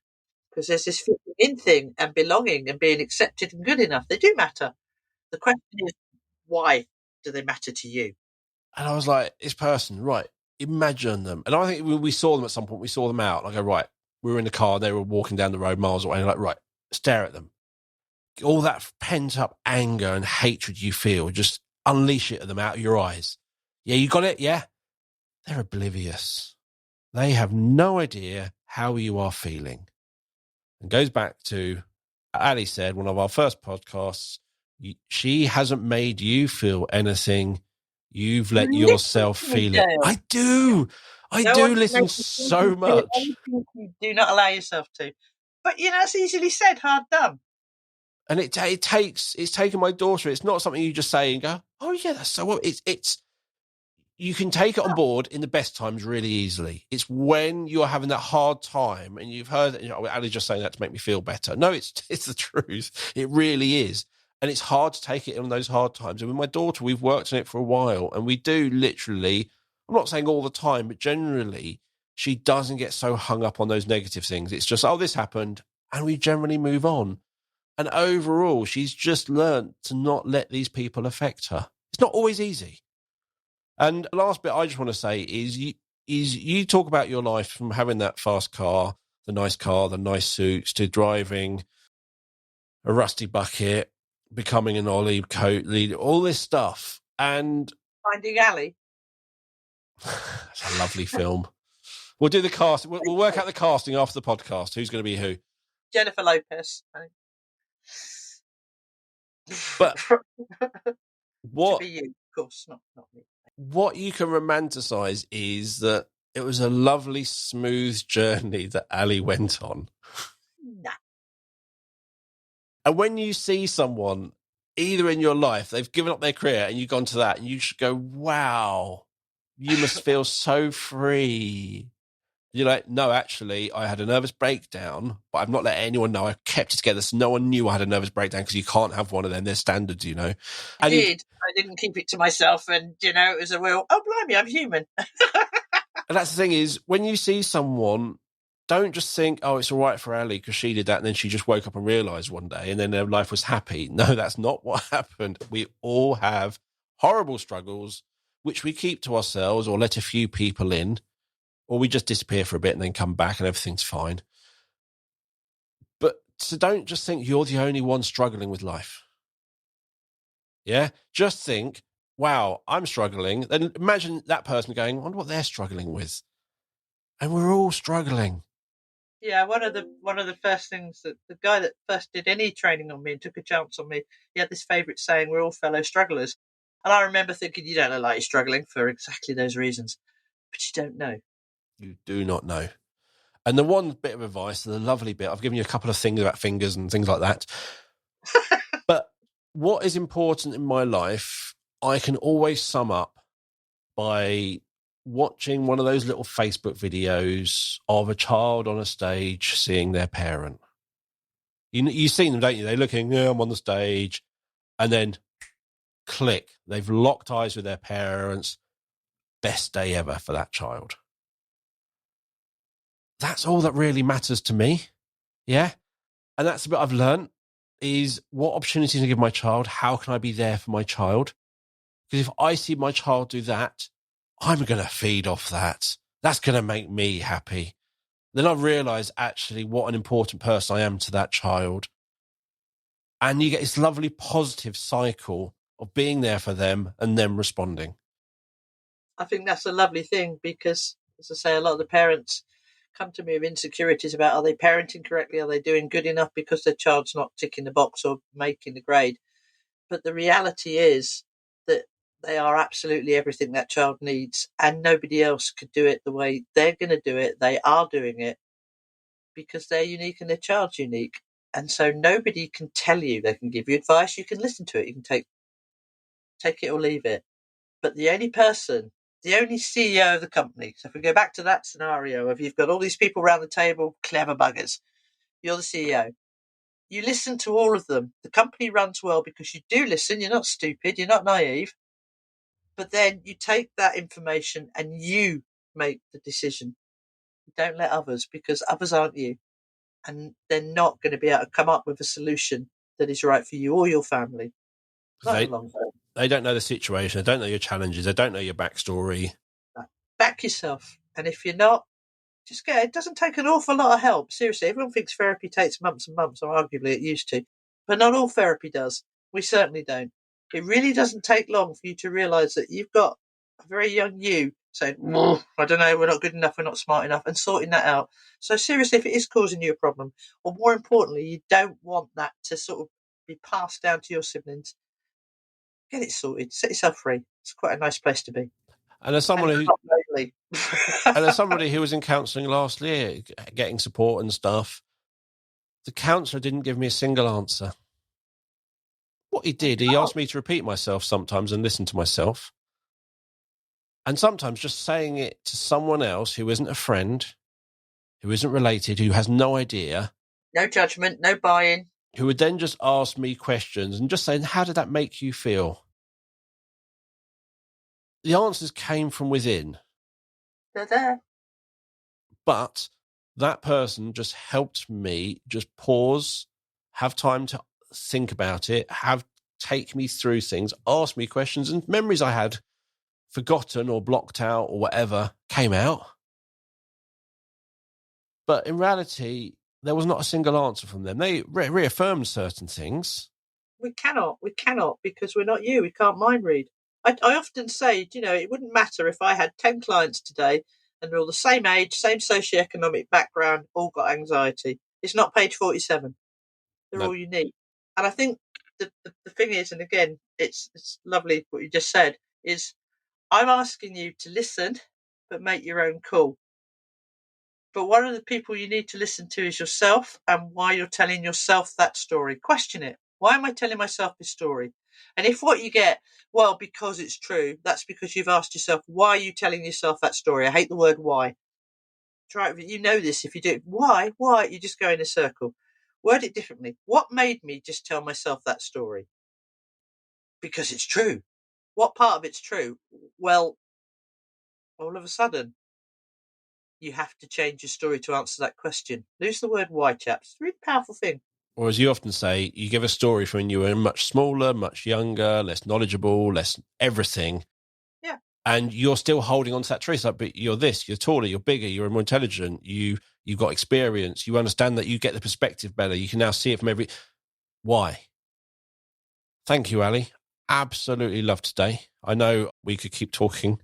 because there's this fitting in thing and belonging and being accepted and good enough. They do matter. The question is, why do they matter to you? And I was like, this person, right, imagine them. And I think we saw them at some point, we saw them out. And I go, right, we were in the car, they were walking down the road miles away. And I'm like, right, stare at them. All that pent up anger and hatred you feel, just unleash it at them out of your eyes. Yeah, you got it? Yeah. They're oblivious. They have no idea how you are feeling. And goes back to, Ali said, one of our first podcasts, she hasn't made you feel anything. You've let yourself feel it. I do. I do listen so much. You do not allow yourself to. But, it's easily said, hard done. And it's taken my daughter. It's not something you just say and go, oh yeah, that's so what it's. You can take it on board in the best times really easily. It's when you're having that hard time and you've heard that, Ali's just saying that to make me feel better. No, it's the truth. It really is. And it's hard to take it on those hard times. And with my daughter, we've worked on it for a while, and we do literally, I'm not saying all the time, but generally she doesn't get so hung up on those negative things. It's just, oh, this happened, and we generally move on. And overall, she's just learned to not let these people affect her. It's not always easy. And the last bit I just want to say is you talk about your life from having that fast car, the nice suits, to driving a rusty bucket, becoming an Ollie coat leader, all this stuff. And Finding Ali. It's a lovely film. We'll do the cast. We'll work out the casting after the podcast. Who's going to be who? Jennifer Lopez. But what? To be you, of course, not me. What you can romanticize is that it was a lovely, smooth journey that Ali went on. And when you see someone, either in your life, they've given up their career and you've gone to that, and you just go, wow, you must feel so free. You're like, no, actually, I had a nervous breakdown, but I've not let anyone know. I kept it together so no one knew I had a nervous breakdown, because you can't have one of them. They're standards, you know. I And you, did. I didn't keep it to myself, and it was a real. Oh, blimey, I'm human. and that's the thing is, when you see someone, don't just think, oh, it's all right for Ali because she did that, and then she just woke up and realized one day, and then their life was happy. No, that's not what happened. We all have horrible struggles, which we keep to ourselves or let a few people in, or we just disappear for a bit and then come back and everything's fine. But so don't just think you're the only one struggling with life. Yeah, just think, wow, I'm struggling. Then imagine that person going, I wonder what they're struggling with. And we're all struggling. Yeah, one of the first things that the guy that first did any training on me and took a chance on me, he had this favourite saying, "We're all fellow strugglers." And I remember thinking, you don't look like you're struggling for exactly those reasons, but you don't know. You do not know. And the one bit of advice, the lovely bit, I've given you a couple of things about fingers and things like that. But what is important in my life, I can always sum up by watching one of those little Facebook videos of a child on a stage seeing their parent. You've seen them, don't you? They're looking, yeah, I'm on the stage. And then click, they've locked eyes with their parents. Best day ever for that child. That's all that really matters to me. Yeah. And that's the bit I've learned, is what opportunities to give my child. How can I be there for my child? Because if I see my child do that, I'm going to feed off that. That's going to make me happy. Then I realize actually what an important person I am to that child. And you get this lovely positive cycle of being there for them and them responding. I think that's a lovely thing because, as I say, a lot of the parents come to me with insecurities about, are they parenting correctly? Are they doing good enough because their child's not ticking the box or making the grade? But the reality is that they are absolutely everything that child needs, and nobody else could do it the way they're going to do it. They are doing it because they're unique and their child's unique. And so nobody can tell you. They can give you advice. You can listen to it. You can take it or leave it. But the only CEO of the company, so if we go back to that scenario of you've got all these people around the table, clever buggers, you're the CEO. You listen to all of them. The company runs well because you do listen. You're not stupid. You're not naive. But then you take that information and you make the decision. You don't let others, because others aren't you. And they're not going to be able to come up with a solution that is right for you or your family. Not in the long term. They don't know the situation. They don't know your challenges. They don't know your backstory. Back yourself. And if you're not, just get it. Doesn't take an awful lot of help. Seriously, everyone thinks therapy takes months and months, or arguably it used to. But not all therapy does. We certainly don't. It really doesn't take long for you to realise that you've got a very young you saying, I don't know, we're not good enough, we're not smart enough, and sorting that out. So seriously, if it is causing you a problem, or more importantly, you don't want that to sort of be passed down to your siblings, get it sorted, set yourself free. It's quite a nice place to be. And as And someone it's who, not lonely. and as somebody who was in counselling last year, getting support and stuff, the counsellor didn't give me a single answer. What he did, he asked me to repeat myself sometimes and listen to myself. And sometimes just saying it to someone else who isn't a friend, who isn't related, who has no idea. No judgment, no buying. Who would then just ask me questions and just saying, how did that make you feel? The answers came from within. They're there. But that person just helped me just pause, have time to think about it, take me through things, ask me questions, and memories I had forgotten or blocked out or whatever came out. But in reality, there was not a single answer from them. They reaffirmed certain things. We cannot, because we're not you. We can't mind read. I often say, it wouldn't matter if I had 10 clients today and they're all the same age, same socioeconomic background, all got anxiety. It's not page 47. They're No. all unique. And I think the thing is, and again, it's lovely what you just said, is I'm asking you to listen, but make your own call. But one of the people you need to listen to is yourself, and why you're telling yourself that story. Question it. Why am I telling myself this story? And if what you get, well, because it's true, that's because you've asked yourself, why are you telling yourself that story? I hate the word why. Try it. You know this. If you do it, why? You just go in a circle. Word it differently. What made me just tell myself that story? Because it's true. What part of it's true? Well, all of a sudden, you have to change your story to answer that question. Lose the word why, chaps. It's a really powerful thing. Or as you often say, you give a story from when you were much smaller, much younger, less knowledgeable, less everything. Yeah. And you're still holding on to that truth. Like, but you're this, you're taller, you're bigger, you're more intelligent, you've got experience, you understand that you get the perspective better. You can now see it from every... Why? Thank you, Ali. Absolutely loved today. I know we could keep talking.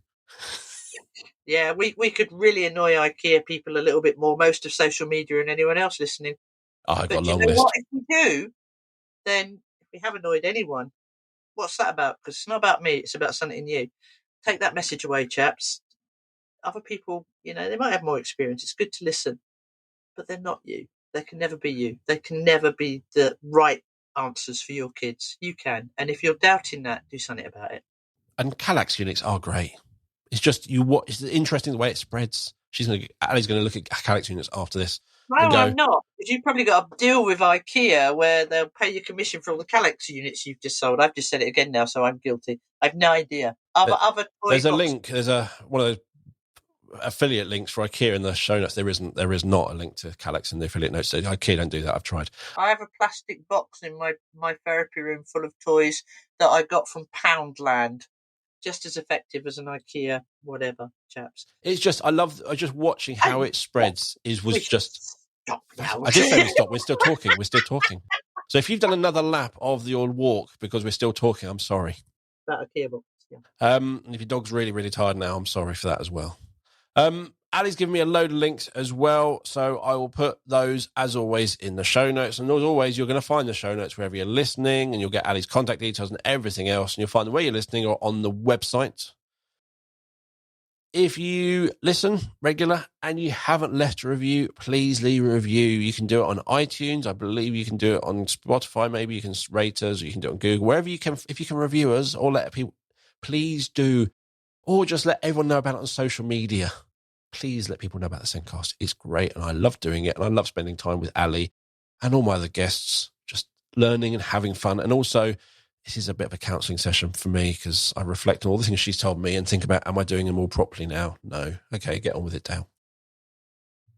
Yeah, we could really annoy IKEA people a little bit more, most of social media and anyone else listening. I got a But you long know list. what? If we do, then if we have annoyed anyone, what's that about? Because it's not about me, it's about something in you. Take that message away, chaps. Other people, they might have more experience. It's good to listen, but they're not you. They can never be you. They can never be the right answers for your kids. You can. And if you're doubting that, do something about it. And Kallax units are great. It's just it's interesting the way it spreads. Ali's going to look at Kallax units after this. No, I'm not. Because you've probably got a deal with IKEA where they'll pay you commission for all the Kallax units you've just sold. I've just said it again now, so I'm guilty. I've no idea. Other toy There's a boxes. link. There's one of those affiliate links for IKEA in the show notes. There is not a link to Kallax in the affiliate notes. So IKEA don't do that. I've tried. I have a plastic box in my therapy room full of toys that I got from Poundland. Just as effective as an IKEA whatever, chaps. It's just I just watching how it spreads was just stop now. I did say we stop. We're still talking. So if you've done another lap of your walk because we're still talking, I'm sorry. That IKEA box, yeah. And if your dog's really, really tired now, I'm sorry for that as well. Ali's given me a load of links as well, so I will put those, as always, in the show notes. And as always, you're going to find the show notes wherever you're listening, and you'll get Ali's contact details and everything else, and you'll find the way you're listening or on the website. If you listen regular and you haven't left a review, please leave a review. You can do it on iTunes. I believe you can do it on Spotify. Maybe you can rate us, or you can do it on Google. Wherever you can, if you can review us or let people, please do. Or just let everyone know about it on social media. Please let people know about the Sendcast. It's great, and I love doing it, and I love spending time with Ali and all my other guests, just learning and having fun. And also, this is a bit of a counselling session for me because I reflect on all the things she's told me and think about, am I doing them all properly now? No. Okay, get on with it, Dale.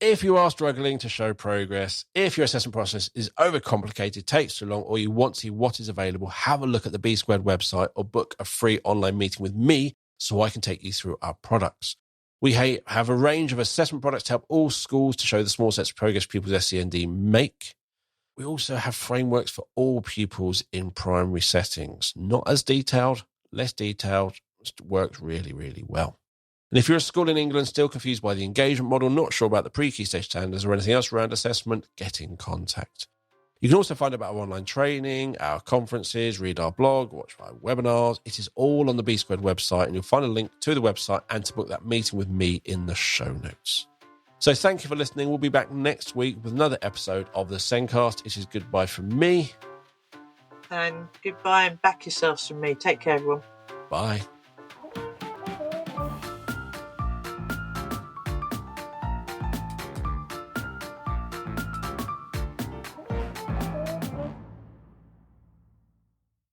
If you are struggling to show progress, if your assessment process is overcomplicated, takes too long, or you want to see what is available, have a look at the B Squared website or book a free online meeting with me so I can take you through our products. We have a range of assessment products to help all schools to show the small steps of progress pupils SEND make. We also have frameworks for all pupils in primary settings. Not as detailed, less detailed, just works really, really well. And if you're a school in England still confused by the engagement model, not sure about the pre-key stage standards or anything else around assessment, get in contact. You can also find out about our online training, our conferences, read our blog, watch our webinars. It is all on the B Squared website, and you'll find a link to the website and to book that meeting with me in the show notes. So thank you for listening. We'll be back next week with another episode of the Sendcast. It is goodbye from me. And goodbye, and back yourselves from me. Take care, everyone. Bye.